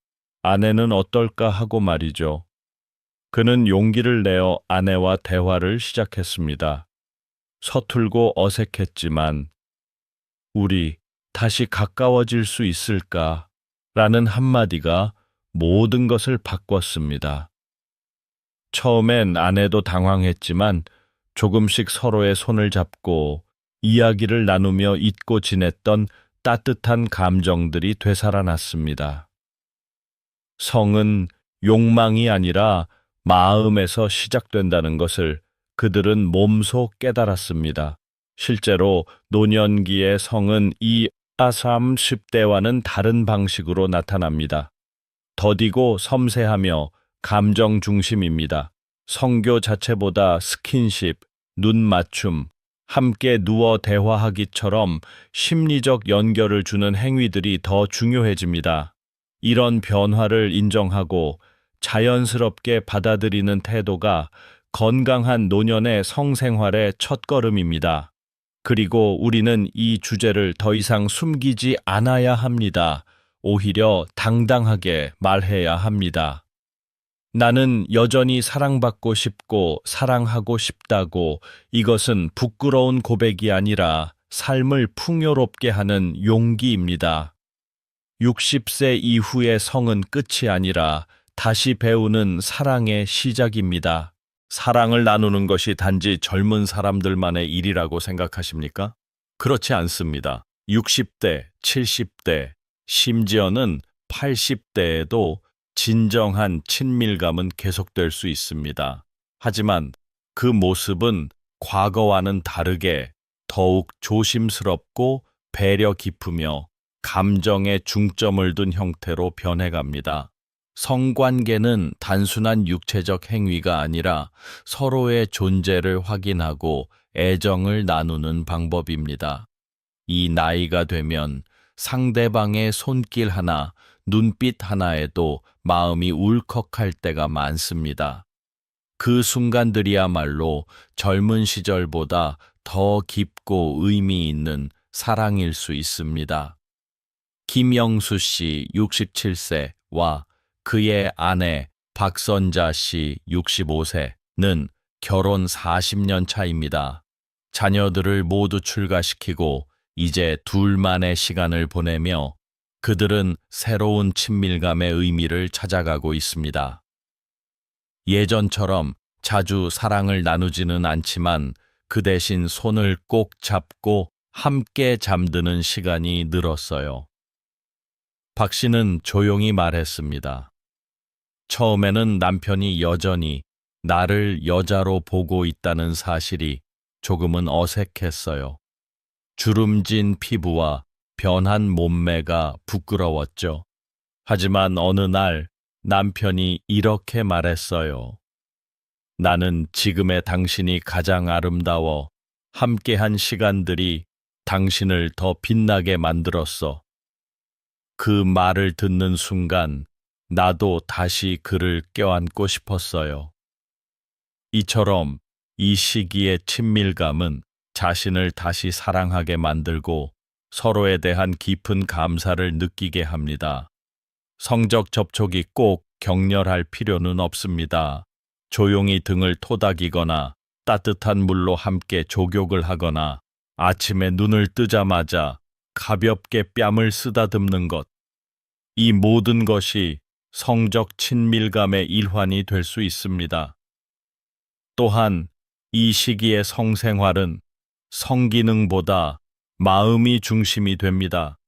아내는 어떨까 하고 말이죠. 그는 용기를 내어 아내와 대화를 시작했습니다. 서툴고 어색했지만 우리 다시 가까워질 수 있을까? 라는 한마디가 모든 것을 바꿨습니다. 처음엔 아내도 당황했지만 조금씩 서로의 손을 잡고 이야기를 나누며 잊고 지냈던 따뜻한 감정들이 되살아났습니다. 성은 욕망이 아니라 마음에서 시작된다는 것을 그들은 몸소 깨달았습니다. 실제로 노년기의 성은 이 30대와는 다른 방식으로 나타납니다. 더디고 섬세하며 감정 중심입니다. 성교 자체보다 스킨십, 눈 맞춤, 함께 누워 대화하기처럼 심리적 연결을 주는 행위들이 더 중요해집니다. 이런 변화를 인정하고 자연스럽게 받아들이는 태도가 건강한 노년의 성생활의 첫걸음입니다. 그리고 우리는 이 주제를 더 이상 숨기지 않아야 합니다. 오히려 당당하게 말해야 합니다. 나는 여전히 사랑받고 싶고 사랑하고 싶다고, 이것은 부끄러운 고백이 아니라 삶을 풍요롭게 하는 용기입니다. 60세 이후의 성은 끝이 아니라 다시 배우는 사랑의 시작입니다. 사랑을 나누는 것이 단지 젊은 사람들만의 일이라고 생각하십니까? 그렇지 않습니다. 60대, 70대, 심지어는 80대에도 진정한 친밀감은 계속될 수 있습니다. 하지만 그 모습은 과거와는 다르게 더욱 조심스럽고 배려 깊으며 감정에 중점을 둔 형태로 변해갑니다. 성관계는 단순한 육체적 행위가 아니라 서로의 존재를 확인하고 애정을 나누는 방법입니다. 이 나이가 되면 상대방의 손길 하나, 눈빛 하나에도 마음이 울컥할 때가 많습니다. 그 순간들이야말로 젊은 시절보다 더 깊고 의미 있는 사랑일 수 있습니다. 김영수 씨 67세와 그의 아내 박선자 씨 65세는 결혼 40년 차입니다. 자녀들을 모두 출가시키고 이제 둘만의 시간을 보내며 그들은 새로운 친밀감의 의미를 찾아가고 있습니다. 예전처럼 자주 사랑을 나누지는 않지만 그 대신 손을 꼭 잡고 함께 잠드는 시간이 늘었어요. 박 씨는 조용히 말했습니다. 처음에는 남편이 여전히 나를 여자로 보고 있다는 사실이 조금은 어색했어요. 주름진 피부와 변한 몸매가 부끄러웠죠. 하지만 어느 날 남편이 이렇게 말했어요. 나는 지금의 당신이 가장 아름다워. 함께한 시간들이 당신을 더 빛나게 만들었어. 그 말을 듣는 순간 나도 다시 그를 껴안고 싶었어요. 이처럼 이 시기의 친밀감은 자신을 다시 사랑하게 만들고 서로에 대한 깊은 감사를 느끼게 합니다. 성적 접촉이 꼭 격렬할 필요는 없습니다. 조용히 등을 토닥이거나 따뜻한 물로 함께 족욕을 하거나 아침에 눈을 뜨자마자 가볍게 뺨을 쓰다듬는 것. 이 모든 것이 성적 친밀감의 일환이 될 수 있습니다. 또한 이 시기의 성생활은 성기능보다 마음이 중심이 됩니다.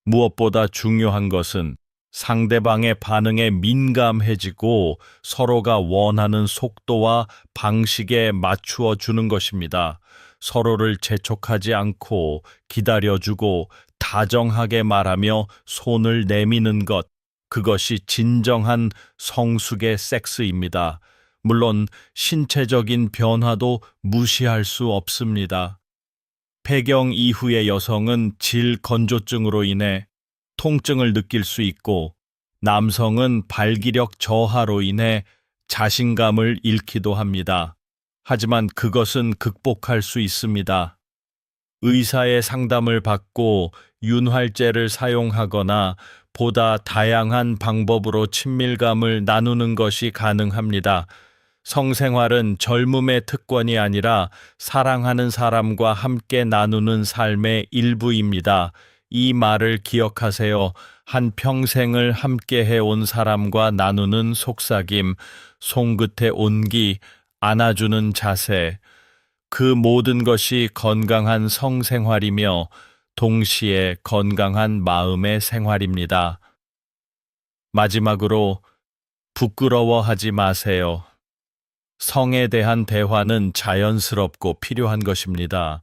무엇보다 중요한 것은 상대방의 반응에 민감해지고 서로가 원하는 속도와 방식에 맞추어 주는 것입니다. 서로를 재촉하지 않고 기다려주고 다정하게 말하며 손을 내미는 것, 그것이 진정한 성숙의 섹스입니다. 물론 신체적인 변화도 무시할 수 없습니다. 폐경 이후의 여성은 질 건조증으로 인해 통증을 느낄 수 있고 남성은 발기력 저하로 인해 자신감을 잃기도 합니다. 하지만 그것은 극복할 수 있습니다. 의사의 상담을 받고 윤활제를 사용하거나 보다 다양한 방법으로 친밀감을 나누는 것이 가능합니다. 성생활은 젊음의 특권이 아니라 사랑하는 사람과 함께 나누는 삶의 일부입니다. 이 말을 기억하세요. 한 평생을 함께 해온 사람과 나누는 속삭임, 손끝의 온기, 안아주는 자세, 그 모든 것이 건강한 성생활이며 동시에 건강한 마음의 생활입니다. 마지막으로 부끄러워하지 마세요. 성에 대한 대화는 자연스럽고 필요한 것입니다.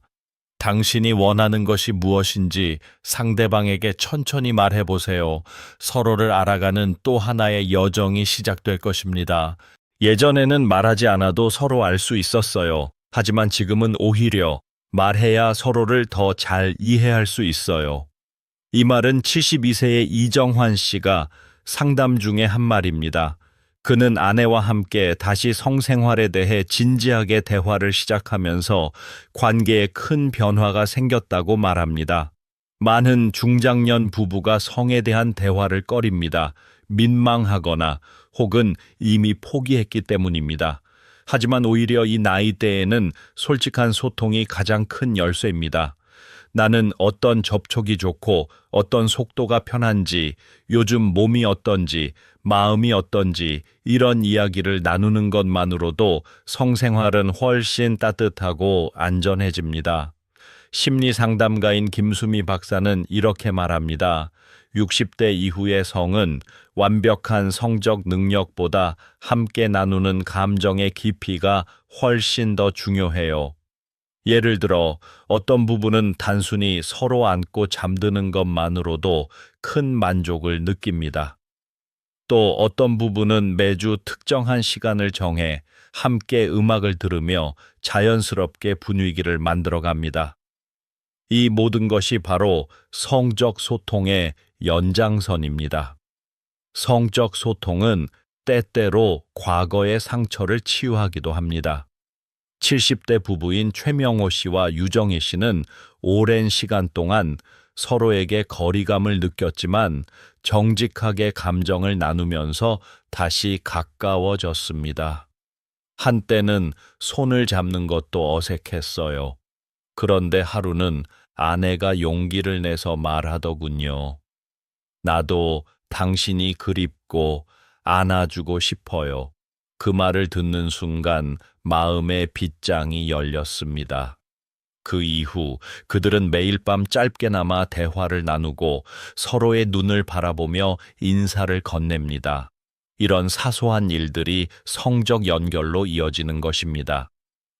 당신이 원하는 것이 무엇인지 상대방에게 천천히 말해보세요. 서로를 알아가는 또 하나의 여정이 시작될 것입니다. 예전에는 말하지 않아도 서로 알 수 있었어요. 하지만 지금은 오히려 말해야 서로를 더 잘 이해할 수 있어요. 이 말은 72세의 이정환 씨가 상담 중에 한 말입니다. 그는 아내와 함께 다시 성생활에 대해 진지하게 대화를 시작하면서 관계에 큰 변화가 생겼다고 말합니다. 많은 중장년 부부가 성에 대한 대화를 꺼립니다. 민망하거나 혹은 이미 포기했기 때문입니다. 하지만 오히려 이 나이대에는 솔직한 소통이 가장 큰 열쇠입니다. 나는 어떤 접촉이 좋고 어떤 속도가 편한지, 요즘 몸이 어떤지, 마음이 어떤지 이런 이야기를 나누는 것만으로도 성생활은 훨씬 따뜻하고 안전해집니다. 심리상담가인 김수미 박사는 이렇게 말합니다. 60대 이후의 성은 완벽한 성적 능력보다 함께 나누는 감정의 깊이가 훨씬 더 중요해요. 예를 들어 어떤 부부는 단순히 서로 안고 잠드는 것만으로도 큰 만족을 느낍니다. 또 어떤 부부는 매주 특정한 시간을 정해 함께 음악을 들으며 자연스럽게 분위기를 만들어갑니다. 이 모든 것이 바로 성적 소통의 연장선입니다. 성적 소통은 때때로 과거의 상처를 치유하기도 합니다. 70대 부부인 최명호 씨와 유정희 씨는 오랜 시간 동안 서로에게 거리감을 느꼈지만 정직하게 감정을 나누면서 다시 가까워졌습니다. 한때는 손을 잡는 것도 어색했어요. 그런데 하루는 아내가 용기를 내서 말하더군요. 나도 당신이 그립고 안아주고 싶어요. 그 말을 듣는 순간 마음의 빗장이 열렸습니다. 그 이후 그들은 매일 밤 짧게나마 대화를 나누고 서로의 눈을 바라보며 인사를 건넵니다. 이런 사소한 일들이 성적 연결로 이어지는 것입니다.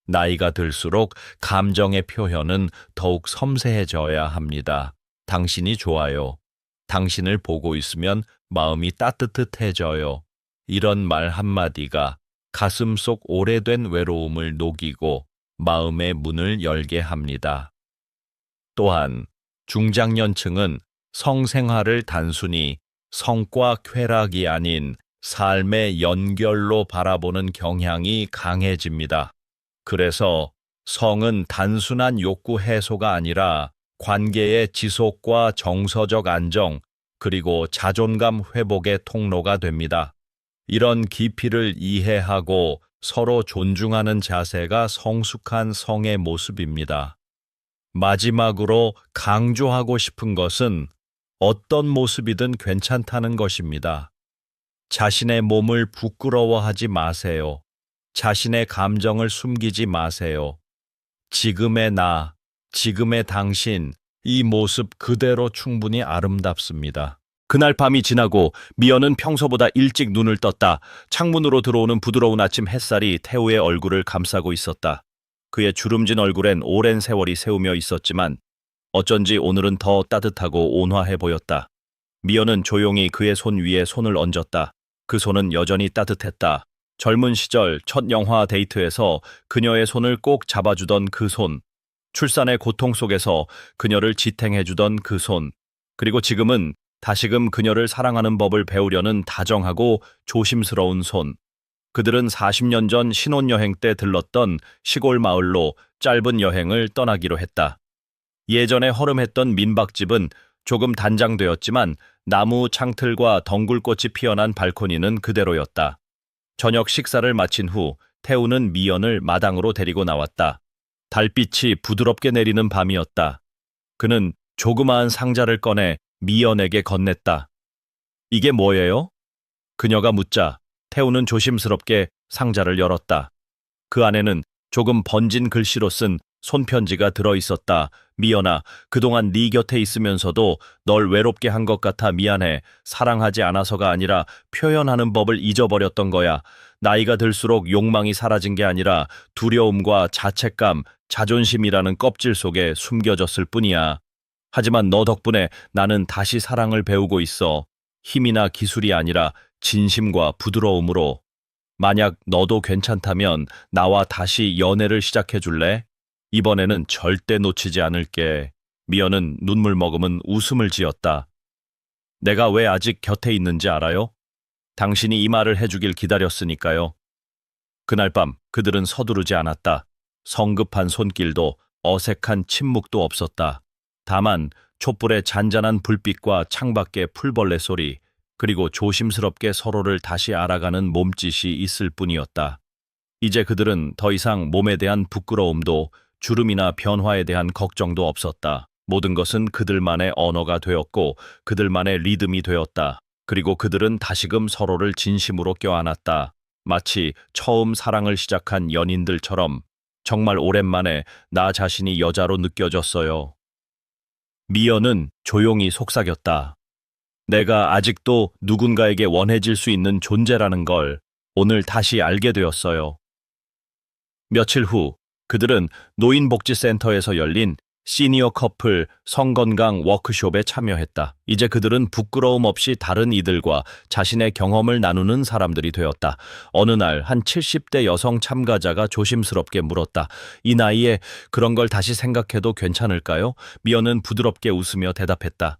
나이가 들수록 감정의 표현은 더욱 섬세해져야 합니다. 당신이 좋아요. 당신을 보고 있으면 마음이 따뜻해져요. 이런 말 한마디가 가슴 속 오래된 외로움을 녹이고 마음의 문을 열게 합니다. 또한 중장년층은 성생활을 단순히 성과 쾌락이 아닌 삶의 연결로 바라보는 경향이 강해집니다. 그래서 성은 단순한 욕구 해소가 아니라 관계의 지속과 정서적 안정, 그리고 자존감 회복의 통로가 됩니다. 이런 깊이를 이해하고 서로 존중하는 자세가 성숙한 성의 모습입니다. 마지막으로 강조하고 싶은 것은 어떤 모습이든 괜찮다는 것입니다. 자신의 몸을 부끄러워하지 마세요. 자신의 감정을 숨기지 마세요. 지금의 나, 지금의 당신, 이 모습 그대로 충분히 아름답습니다. 그날 밤이 지나고 미연은 평소보다 일찍 눈을 떴다. 창문으로 들어오는 부드러운 아침 햇살이 태우의 얼굴을 감싸고 있었다. 그의 주름진 얼굴엔 오랜 세월이 새우며 있었지만 어쩐지 오늘은 더 따뜻하고 온화해 보였다. 미연은 조용히 그의 손 위에 손을 얹었다. 그 손은 여전히 따뜻했다. 젊은 시절 첫 영화 데이트에서 그녀의 손을 꼭 잡아주던 그 손, 출산의 고통 속에서 그녀를 지탱해주던 그 손, 그리고 지금은 다시금 그녀를 사랑하는 법을 배우려는 다정하고 조심스러운 손. 그들은 40년 전 신혼여행 때 들렀던 시골 마을로 짧은 여행을 떠나기로 했다. 예전에 허름했던 민박집은 조금 단장되었지만 나무 창틀과 덩굴꽃이 피어난 발코니는 그대로였다. 저녁 식사를 마친 후 태우는 미연을 마당으로 데리고 나왔다. 달빛이 부드럽게 내리는 밤이었다. 그는 조그마한 상자를 꺼내 미연에게 건넸다. 이게 뭐예요? 그녀가 묻자 태우는 조심스럽게 상자를 열었다. 그 안에는 조금 번진 글씨로 쓴 손편지가 들어있었다. 미연아, 그동안 네 곁에 있으면서도 널 외롭게 한 것 같아 미안해. 사랑하지 않아서가 아니라 표현하는 법을 잊어버렸던 거야. 나이가 들수록 욕망이 사라진 게 아니라 두려움과 자책감, 자존심이라는 껍질 속에 숨겨졌을 뿐이야. 하지만 너 덕분에 나는 다시 사랑을 배우고 있어. 힘이나 기술이 아니라 진심과 부드러움으로. 만약 너도 괜찮다면 나와 다시 연애를 시작해 줄래? 이번에는 절대 놓치지 않을게. 미연은 눈물 머금은 웃음을 지었다. 내가 왜 아직 곁에 있는지 알아요? 당신이 이 말을 해주길 기다렸으니까요. 그날 밤 그들은 서두르지 않았다. 성급한 손길도 어색한 침묵도 없었다. 다만 촛불의 잔잔한 불빛과 창밖의 풀벌레 소리, 그리고 조심스럽게 서로를 다시 알아가는 몸짓이 있을 뿐이었다. 이제 그들은 더 이상 몸에 대한 부끄러움도 주름이나 변화에 대한 걱정도 없었다. 모든 것은 그들만의 언어가 되었고 그들만의 리듬이 되었다. 그리고 그들은 다시금 서로를 진심으로 껴안았다. 마치 처음 사랑을 시작한 연인들처럼. 정말 오랜만에 나 자신이 여자로 느껴졌어요. 미연은 조용히 속삭였다. 내가 아직도 누군가에게 원해질 수 있는 존재라는 걸 오늘 다시 알게 되었어요. 며칠 후 그들은 노인복지센터에서 열린 시니어 커플 성건강 워크숍에 참여했다. 이제 그들은 부끄러움 없이 다른 이들과 자신의 경험을 나누는 사람들이 되었다. 어느 날 한 70대 여성 참가자가 조심스럽게 물었다. 이 나이에 그런 걸 다시 생각해도 괜찮을까요? 미연은 부드럽게 웃으며 대답했다.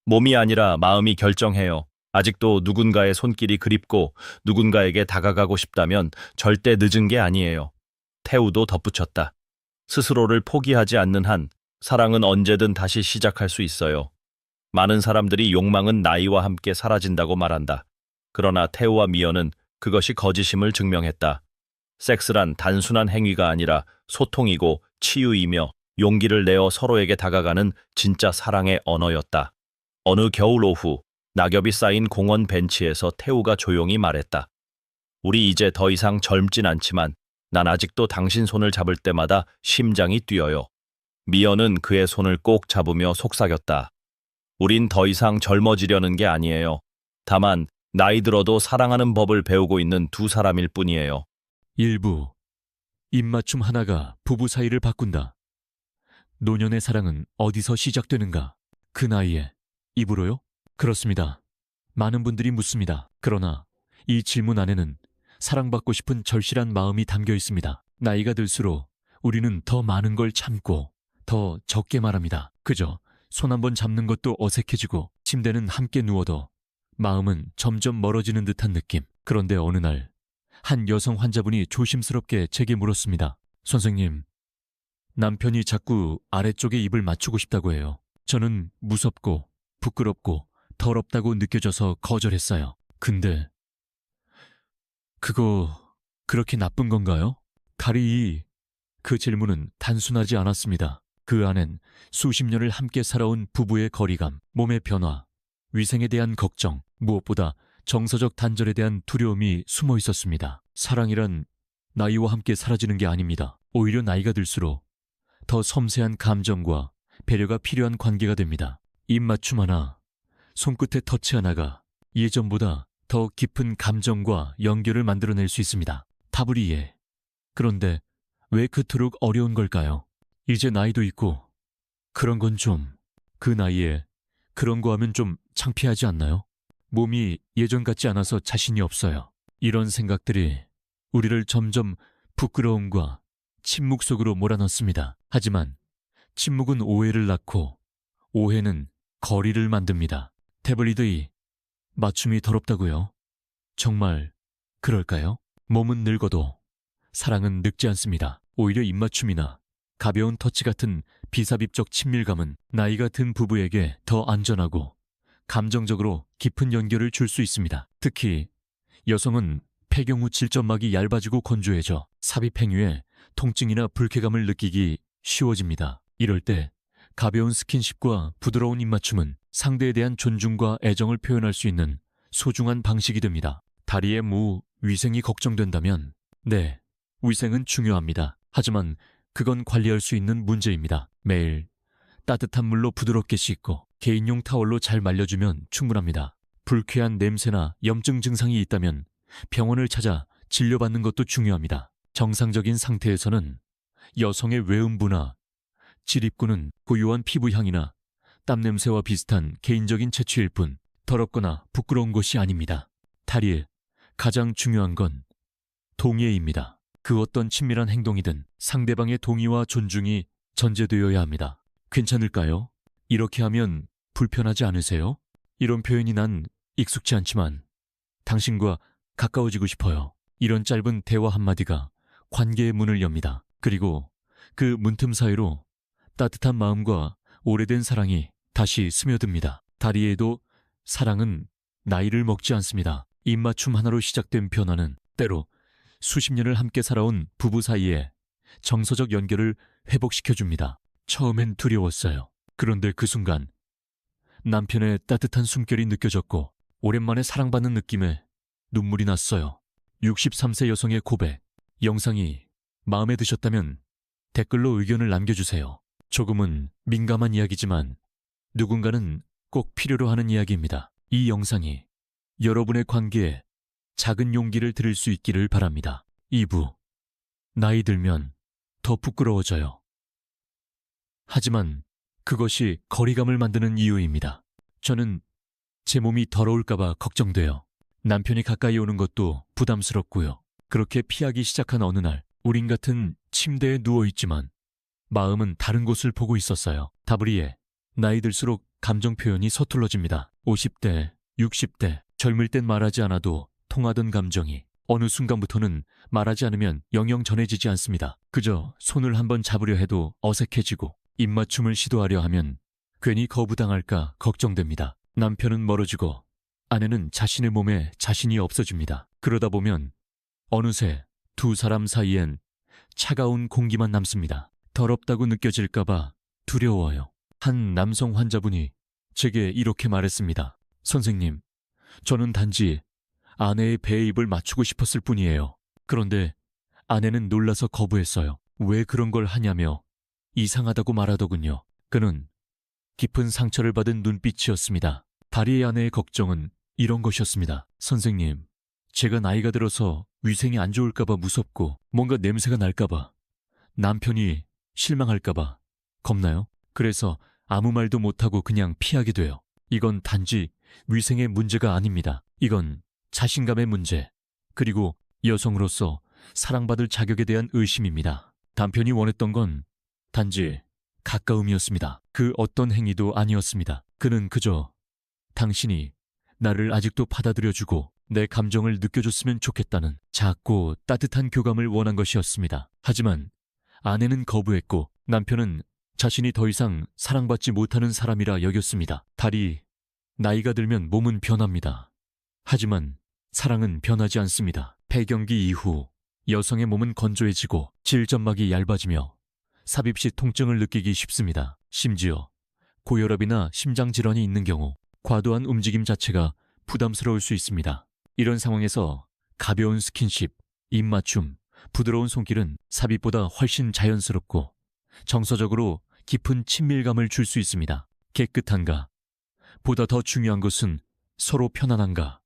몸이 아니라 마음이 결정해요. 아직도 누군가의 손길이 그립고 누군가에게 다가가고 싶다면 절대 늦은 게 아니에요. 태우도 덧붙였다. 스스로를 포기하지 않는 한 사랑은 언제든 다시 시작할 수 있어요. 많은 사람들이 욕망은 나이와 함께 사라진다고 말한다. 그러나 태우와 미연은 그것이 거짓임을 증명했다. 섹스란 단순한 행위가 아니라 소통이고 치유이며 용기를 내어 서로에게 다가가는 진짜 사랑의 언어였다. 어느 겨울 오후 낙엽이 쌓인 공원 벤치에서 태우가 조용히 말했다. 우리 이제 더 이상 젊진 않지만 난 아직도 당신 손을 잡을 때마다 심장이 뛰어요. 미연은 그의 손을 꼭 잡으며 속삭였다. 우린 더 이상 젊어지려는 게 아니에요. 다만 나이 들어도 사랑하는 법을 배우고 있는 두 사람일 뿐이에요. 일부 입맞춤 하나가 부부 사이를 바꾼다. 노년의 사랑은 어디서 시작되는가? 그 나이에 입으로요? 그렇습니다. 많은 분들이 묻습니다. 그러나 이 질문 안에는 사랑받고 싶은 절실한 마음이 담겨 있습니다. 나이가 들수록 우리는 더 많은 걸 참고 더 적게 말합니다. 그저 손 한번 잡는 것도 어색해지고 침대는 함께 누워도 마음은 점점 멀어지는 듯한 느낌. 그런데 어느 날 한 여성 환자분이 조심스럽게 제게 물었습니다. 선생님, 남편이 자꾸 아래쪽에 입을 맞추고 싶다고 해요. 저는 무섭고 부끄럽고 더럽다고 느껴져서 거절했어요. 근데 그거 그렇게 나쁜 건가요? 가리 그 질문은 단순하지 않았습니다. 그 안엔 수십 년을 함께 살아온 부부의 거리감, 몸의 변화, 위생에 대한 걱정, 무엇보다 정서적 단절에 대한 두려움이 숨어 있었습니다. 사랑이란 나이와 함께 사라지는 게 아닙니다. 오히려 나이가 들수록 더 섬세한 감정과 배려가 필요한 관계가 됩니다. 입맞춤 하나, 손끝의 터치 하나가 예전보다 더 깊은 감정과 연결을 만들어낼 수 있습니다. 답을 이해. 그런데 왜 그토록 어려운 걸까요? 이제 나이도 있고 그런 건 좀, 그 나이에 그런 거 하면 좀 창피하지 않나요? 몸이 예전 같지 않아서 자신이 없어요. 이런 생각들이 우리를 점점 부끄러움과 침묵 속으로 몰아넣습니다. 하지만 침묵은 오해를 낳고 오해는 거리를 만듭니다. 태블리드의 맞춤이 더럽다고요? 정말 그럴까요? 몸은 늙어도 사랑은 늙지 않습니다. 오히려 입맞춤이나 가벼운 터치 같은 비삽입적 친밀감은 나이가 든 부부에게 더 안전하고 감정적으로 깊은 연결을 줄 수 있습니다. 특히 여성은 폐경 후 질점막이 얇아지고 건조해져 삽입 행위에 통증이나 불쾌감을 느끼기 쉬워집니다. 이럴 때 가벼운 스킨십과 부드러운 입맞춤은 상대에 대한 존중과 애정을 표현할 수 있는 소중한 방식이 됩니다. 다리의 위생이 걱정된다면 네, 위생은 중요합니다. 하지만 그건 관리할 수 있는 문제입니다. 매일 따뜻한 물로 부드럽게 씻고 개인용 타월로 잘 말려주면 충분합니다. 불쾌한 냄새나 염증 증상이 있다면 병원을 찾아 진료받는 것도 중요합니다. 정상적인 상태에서는 여성의 외음부나 질입구는 고유한 피부향이나 땀냄새와 비슷한 개인적인 채취일 뿐 더럽거나 부끄러운 것이 아닙니다. 다리에 가장 중요한 건 동의입니다. 그 어떤 친밀한 행동이든 상대방의 동의와 존중이 전제되어야 합니다. 괜찮을까요? 이렇게 하면 불편하지 않으세요? 이런 표현이 난 익숙치 않지만 당신과 가까워지고 싶어요. 이런 짧은 대화 한마디가 관계의 문을 엽니다. 그리고 그 문틈 사이로 따뜻한 마음과 오래된 사랑이 다시 스며듭니다. 다리에도 사랑은 나이를 먹지 않습니다. 입맞춤 하나로 시작된 변화는 때로 수십 년을 함께 살아온 부부 사이에 정서적 연결을 회복시켜줍니다. 처음엔 두려웠어요. 그런데 그 순간 남편의 따뜻한 숨결이 느껴졌고 오랜만에 사랑받는 느낌에 눈물이 났어요. 63세 여성의 고백. 영상이 마음에 드셨다면 댓글로 의견을 남겨주세요. 조금은 민감한 이야기지만 누군가는 꼭 필요로 하는 이야기입니다. 이 영상이 여러분의 관계에 작은 용기를 드릴 수 있기를 바랍니다. 2부. 나이 들면 더 부끄러워져요. 하지만 그것이 거리감을 만드는 이유입니다. 저는 제 몸이 더러울까봐 걱정돼요. 남편이 가까이 오는 것도 부담스럽고요. 그렇게 피하기 시작한 어느 날, 우린 같은 침대에 누워있지만 마음은 다른 곳을 보고 있었어요. 다브리에 나이 들수록 감정 표현이 서툴러집니다. 50대, 60대, 젊을 땐 말하지 않아도 통하던 감정이 어느 순간부터는 말하지 않으면 영영 전해지지 않습니다. 그저 손을 한번 잡으려 해도 어색해지고 입맞춤을 시도하려 하면 괜히 거부당할까 걱정됩니다. 남편은 멀어지고 아내는 자신의 몸에 자신이 없어집니다. 그러다 보면 어느새 두 사람 사이엔 차가운 공기만 남습니다. 더럽다고 느껴질까봐 두려워요. 한 남성 환자분이 제게 이렇게 말했습니다. 선생님, 저는 단지 아내의 배에 입을 맞추고 싶었을 뿐이에요. 그런데 아내는 놀라서 거부했어요. 왜 그런 걸 하냐며 이상하다고 말하더군요. 그는 깊은 상처를 받은 눈빛이었습니다. 다리의 아내의 걱정은 이런 것이었습니다. 선생님, 제가 나이가 들어서 위생이 안 좋을까봐 무섭고 뭔가 냄새가 날까봐 남편이 실망할까봐 겁나요? 그래서 아무 말도 못하고 그냥 피하게 돼요. 이건 단지 위생의 문제가 아닙니다. 이건 자신감의 문제, 그리고 여성으로서 사랑받을 자격에 대한 의심입니다. 남편이 원했던 건 단지 가까움이었습니다. 그 어떤 행위도 아니었습니다. 그는 그저 당신이 나를 아직도 받아들여주고 내 감정을 느껴줬으면 좋겠다는 작고 따뜻한 교감을 원한 것이었습니다. 하지만 아내는 거부했고 남편은 자신이 더 이상 사랑받지 못하는 사람이라 여겼습니다. 달이 나이가 들면 몸은 변합니다. 하지만 사랑은 변하지 않습니다. 폐경기 이후 여성의 몸은 건조해지고 질점막이 얇아지며 삽입 시 통증을 느끼기 쉽습니다. 심지어 고혈압이나 심장질환이 있는 경우 과도한 움직임 자체가 부담스러울 수 있습니다. 이런 상황에서 가벼운 스킨십, 입맞춤, 부드러운 손길은 삽입보다 훨씬 자연스럽고 정서적으로 깊은 친밀감을 줄 수 있습니다. 깨끗한가? 보다 더 중요한 것은 서로 편안한가?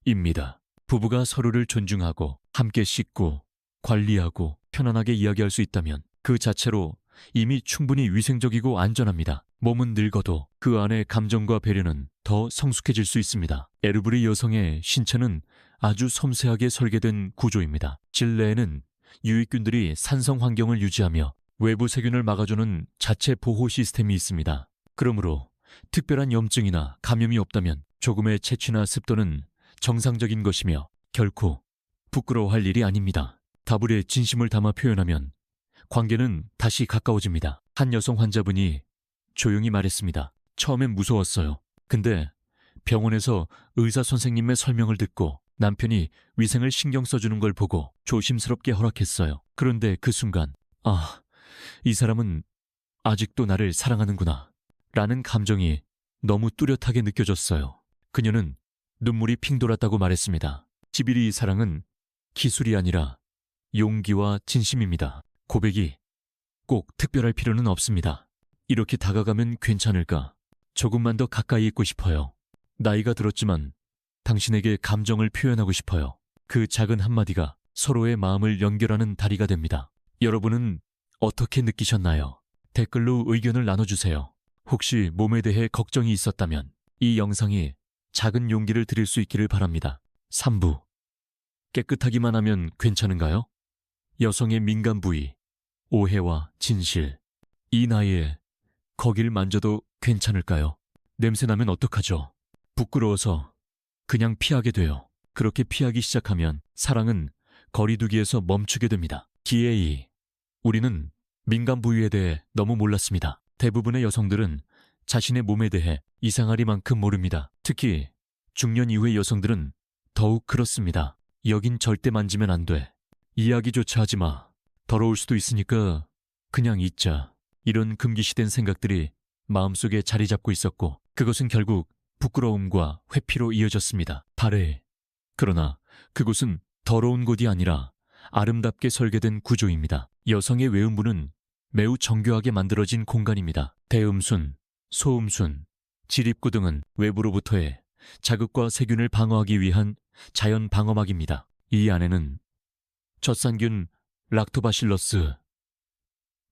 입니다. 부부가 서로를 존중하고 함께 씻고 관리하고 편안하게 이야기할 수 있다면 그 자체로 이미 충분히 위생적이고 안전합니다. 몸은 늙어도 그 안의 감정과 배려는 더 성숙해질 수 있습니다. 에르브리 여성의 신체는 아주 섬세하게 설계된 구조입니다. 질내에는 유익균들이 산성 환경을 유지하며 외부 세균을 막아주는 자체 보호 시스템이 있습니다. 그러므로 특별한 염증이나 감염이 없다면 조금의 채취나 습도는 정상적인 것이며 결코 부끄러워할 일이 아닙니다. 다불에 진심을 담아 표현하면 관계는 다시 가까워집니다. 한 여성 환자분이 조용히 말했습니다. 처음엔 무서웠어요. 근데 병원에서 의사 선생님의 설명을 듣고 남편이 위생을 신경 써주는 걸 보고 조심스럽게 허락했어요. 그런데 그 순간, 이 사람은 아직도 나를 사랑하는구나 라는 감정이 너무 뚜렷하게 느껴졌어요. 그녀는 눈물이 핑 돌았다고 말했습니다. 지비리 사랑은 기술이 아니라 용기와 진심입니다. 고백이 꼭 특별할 필요는 없습니다. 이렇게 다가가면 괜찮을까? 조금만 더 가까이 있고 싶어요. 나이가 들었지만 당신에게 감정을 표현하고 싶어요. 그 작은 한마디가 서로의 마음을 연결하는 다리가 됩니다. 여러분은 어떻게 느끼셨나요? 댓글로 의견을 나눠주세요. 혹시 몸에 대해 걱정이 있었다면 이 영상이 작은 용기를 드릴 수 있기를 바랍니다. 3부. 깨끗하기만 하면 괜찮은가요? 여성의 민감 부위, 오해와 진실. 이 나이에 거길 만져도 괜찮을까요? 냄새나면 어떡하죠? 부끄러워서 그냥 피하게 돼요. 그렇게 피하기 시작하면 사랑은 거리두기에서 멈추게 됩니다. DA. 우리는 민감 부위에 대해 너무 몰랐습니다. 대부분의 여성들은 자신의 몸에 대해 이상하리만큼 모릅니다. 특히 중년 이후의 여성들은 더욱 그렇습니다. 여긴 절대 만지면 안 돼. 이야기조차 하지 마. 더러울 수도 있으니까 그냥 잊자. 이런 금기시된 생각들이 마음속에 자리 잡고 있었고 그것은 결국 부끄러움과 회피로 이어졌습니다. 발해. 그러나 그곳은 더러운 곳이 아니라 아름답게 설계된 구조입니다. 여성의 외음부는 매우 정교하게 만들어진 공간입니다. 대음순, 소음순, 지립구 등은 외부로부터의 자극과 세균을 방어하기 위한 자연 방어막입니다. 이 안에는 젖산균 락토바실러스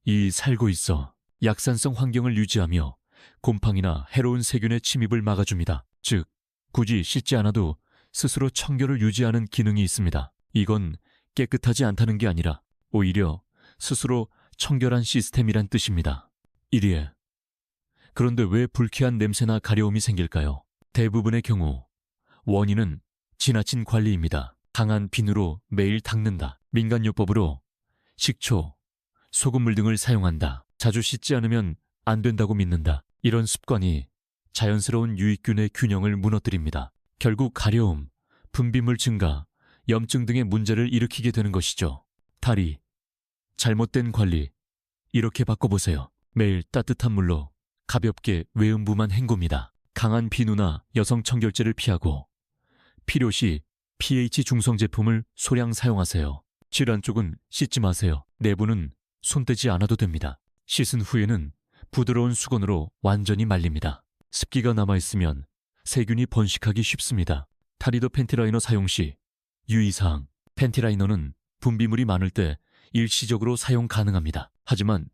이 살고 있어 약산성 환경을 유지하며 곰팡이나 해로운 세균의 침입을 막아줍니다. 즉, 굳이 씻지 않아도 스스로 청결을 유지하는 기능이 있습니다. 이건 깨끗하지 않다는 게 아니라 오히려 스스로 청결한 시스템이란 뜻입니다. 1위. 그런데 왜 불쾌한 냄새나 가려움이 생길까요? 대부분의 경우 원인은 지나친 관리입니다. 강한 비누로 매일 닦는다. 민간요법으로 식초, 소금물 등을 사용한다. 자주 씻지 않으면 안 된다고 믿는다. 이런 습관이 자연스러운 유익균의 균형을 무너뜨립니다. 결국 가려움, 분비물 증가, 염증 등의 문제를 일으키게 되는 것이죠. 다리, 잘못된 관리, 이렇게 바꿔보세요. 매일 따뜻한 물로 가볍게 외음부만 헹굽니다. 강한 비누나 여성 청결제를 피하고 필요시 pH 중성 제품을 소량 사용하세요. 질환 쪽은 씻지 마세요. 내부는 손대지 않아도 됩니다. 씻은 후에는 부드러운 수건으로 완전히 말립니다. 습기가 남아있으면 세균이 번식하기 쉽습니다. 타리도 팬티라이너 사용 시 유의사항. 팬티라이너는 분비물이 많을 때 일시적으로 사용 가능합니다. 하지만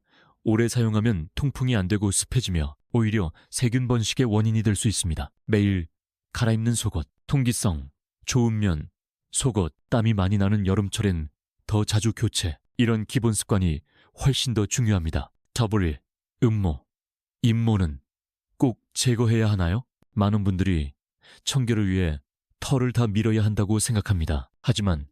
오래 사용하면 통풍이 안 되고 습해지며 오히려 세균 번식의 원인이 될 수 있습니다. 매일 갈아입는 속옷, 통기성, 좋은 면, 속옷, 땀이 많이 나는 여름철엔 더 자주 교체. 이런 기본 습관이 훨씬 더 중요합니다. 더블, 음모, 잇모는 꼭 제거해야 하나요? 많은 분들이 청결을 위해 털을 다 밀어야 한다고 생각합니다. 하지만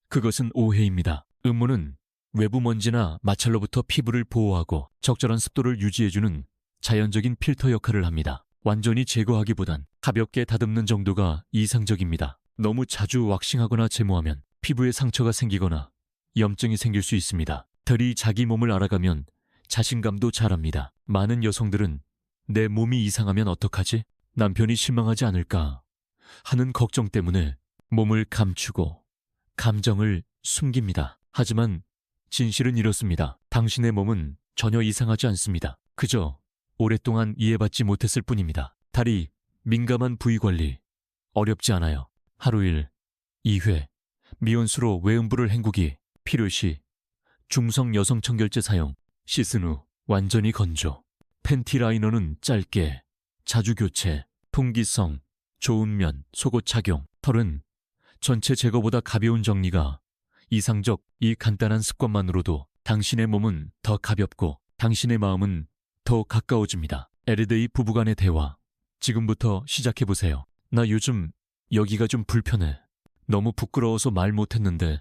그것은 오해입니다. 음모는 외부 먼지나 마찰로부터 피부를 보호하고 적절한 습도를 유지해주는 자연적인 필터 역할을 합니다. 완전히 제거하기보단 가볍게 다듬는 정도가 이상적입니다. 너무 자주 왁싱하거나 제모하면 피부에 상처가 생기거나 염증이 생길 수 있습니다. 덜이 자기 몸을 알아가면 자신감도 자랍니다. 많은 여성들은 내 몸이 이상하면 어떡하지? 남편이 실망하지 않을까 하는 걱정 때문에 몸을 감추고 감정을 숨깁니다. 하지만 진실은 이렇습니다. 당신의 몸은 전혀 이상하지 않습니다. 그저 오랫동안 이해받지 못했을 뿐입니다. 다리, 민감한 부위 관리 어렵지 않아요. 하루 1, 2회 미온수로 외음부를 헹구기, 필요시 중성 여성 청결제 사용, 씻은 후 완전히 건조, 팬티 라이너는 짧게, 자주 교체, 통기성, 좋은 면, 속옷 착용, 털은 전체 제거보다 가벼운 정리가 이상적. 이 간단한 습관만으로도 당신의 몸은 더 가볍고 당신의 마음은 더 가까워집니다. 에르데이 부부간의 대화. 지금부터 시작해보세요. 나 요즘 여기가 좀 불편해. 너무 부끄러워서 말 못했는데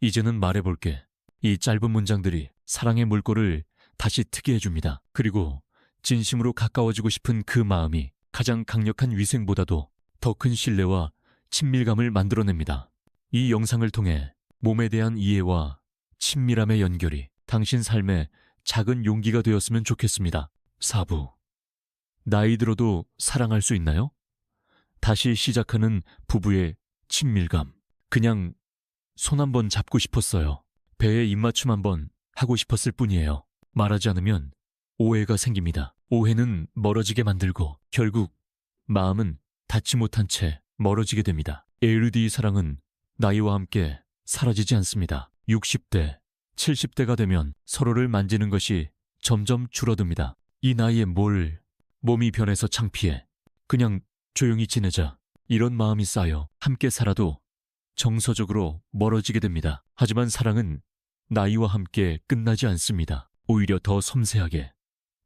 이제는 말해볼게. 이 짧은 문장들이 사랑의 물꼬를 다시 트게 해줍니다. 그리고 진심으로 가까워지고 싶은 그 마음이 가장 강력한 위생보다도 더 큰 신뢰와 친밀감을 만들어냅니다. 이 영상을 통해 몸에 대한 이해와 친밀함의 연결이 당신 삶에 작은 용기가 되었으면 좋겠습니다. 4부. 나이 들어도 사랑할 수 있나요? 다시 시작하는 부부의 친밀감. 그냥 손 한번 잡고 싶었어요. 배에 입맞춤 한번 하고 싶었을 뿐이에요. 말하지 않으면 오해가 생깁니다. 오해는 멀어지게 만들고 결국 마음은 닿지 못한 채 멀어지게 됩니다. LD 사랑은 나이와 함께 사라지지 않습니다. 60대, 70대가 되면 서로를 만지는 것이 점점 줄어듭니다. 이 나이에 몸이 변해서 창피해. 그냥 조용히 지내자. 이런 마음이 쌓여 함께 살아도 정서적으로 멀어지게 됩니다. 하지만 사랑은 나이와 함께 끝나지 않습니다. 오히려 더 섬세하게,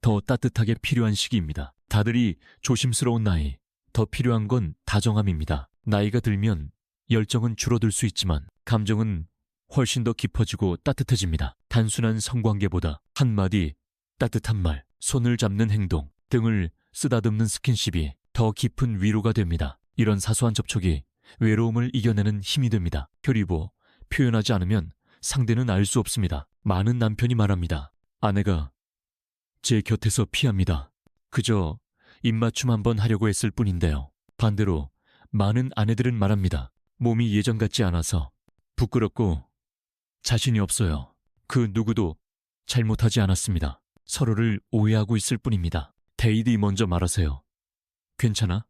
더 따뜻하게 필요한 시기입니다. 다들이 조심스러운 나이, 더 필요한 건 다정함입니다. 나이가 들면 열정은 줄어들 수 있지만 감정은 훨씬 더 깊어지고 따뜻해집니다. 단순한 성관계보다 한마디 따뜻한 말, 손을 잡는 행동, 등을 쓰다듬는 스킨십이 더 깊은 위로가 됩니다. 이런 사소한 접촉이 외로움을 이겨내는 힘이 됩니다. 결의보 표현하지 않으면 상대는 알 수 없습니다. 많은 남편이 말합니다. 아내가 제 곁에서 피합니다. 그저 입맞춤 한번 하려고 했을 뿐인데요. 반대로 많은 아내들은 말합니다. 몸이 예전 같지 않아서 부끄럽고 자신이 없어요. 그 누구도 잘못하지 않았습니다. 서로를 오해하고 있을 뿐입니다. 데이디 먼저 말하세요. 괜찮아?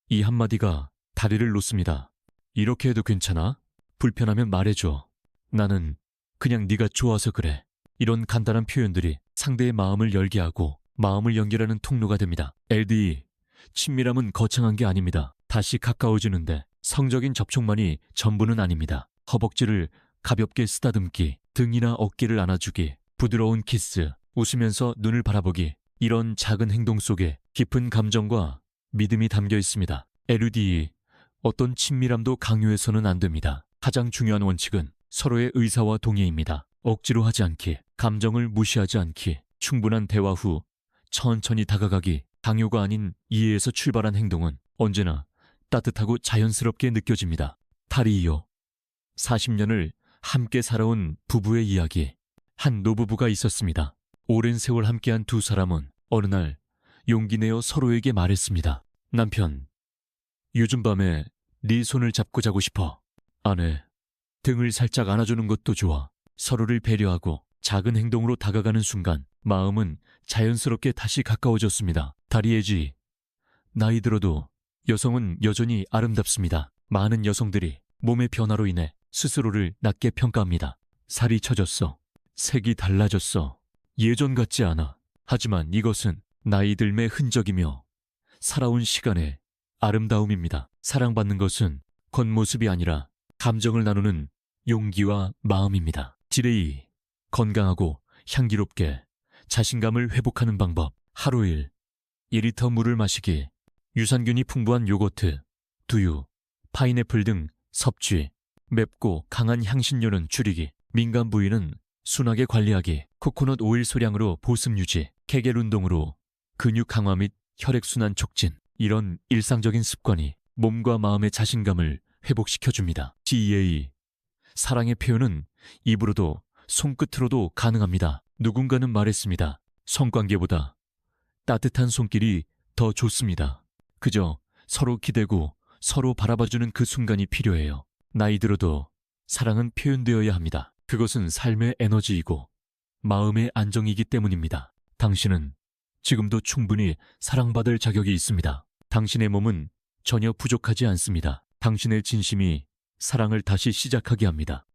이 한마디가 다리를 놓습니다. 이렇게 해도 괜찮아? 불편하면 말해줘. 나는 그냥 네가 좋아서 그래. 이런 간단한 표현들이 상대의 마음을 열게 하고 마음을 연결하는 통로가 됩니다. LDE, 친밀함은 거창한 게 아닙니다. 다시 가까워지는데 성적인 접촉만이 전부는 아닙니다. 허벅지를 가볍게 쓰다듬기, 등이나 어깨를 안아주기, 부드러운 키스, 웃으면서 눈을 바라보기, 이런 작은 행동 속에 깊은 감정과 믿음이 담겨 있습니다. LDE, 어떤 친밀함도 강요해서는 안 됩니다. 가장 중요한 원칙은 서로의 의사와 동의입니다. 억지로 하지 않기, 감정을 무시하지 않기, 충분한 대화 후 천천히 다가가기, 강요가 아닌 이해에서 출발한 행동은 언제나 따뜻하고 자연스럽게 느껴집니다. 다리이요. 40년을 함께 살아온 부부의 이야기. 한 노부부가 있었습니다. 오랜 세월 함께한 두 사람은 어느 날 용기 내어 서로에게 말했습니다. 남편, 요즘 밤에 네 손을 잡고 자고 싶어. 아내, 등을 살짝 안아주는 것도 좋아. 서로를 배려하고 작은 행동으로 다가가는 순간 마음은 자연스럽게 다시 가까워졌습니다. 다리에지, 나이 들어도 여성은 여전히 아름답습니다. 많은 여성들이 몸의 변화로 인해 스스로를 낮게 평가합니다. 살이 처졌어. 색이 달라졌어. 예전 같지 않아. 하지만 이것은 나이 들매 흔적이며 살아온 시간의 아름다움입니다. 사랑받는 것은 겉모습이 아니라 감정을 나누는 용기와 마음입니다. 지레이, 건강하고 향기롭게 자신감을 회복하는 방법. 하루 1리터 물을 마시기, 유산균이 풍부한 요거트, 두유, 파인애플 등 섭취, 맵고 강한 향신료는 줄이기, 민감 부위는 순하게 관리하기, 코코넛 오일 소량으로 보습 유지, 케겔 운동으로 근육 강화 및 혈액순환 촉진, 이런 일상적인 습관이 몸과 마음의 자신감을 회복시켜줍니다. DEA, 사랑의 표현은 입으로도 손끝으로도 가능합니다. 누군가는 말했습니다. 성관계보다 따뜻한 손길이 더 좋습니다. 그저 서로 기대고 서로 바라봐주는 그 순간이 필요해요. 나이 들어도 사랑은 표현되어야 합니다. 그것은 삶의 에너지이고 마음의 안정이기 때문입니다. 당신은 지금도 충분히 사랑받을 자격이 있습니다. 당신의 몸은 전혀 부족하지 않습니다. 당신의 진심이 사랑을 다시 시작하게 합니다.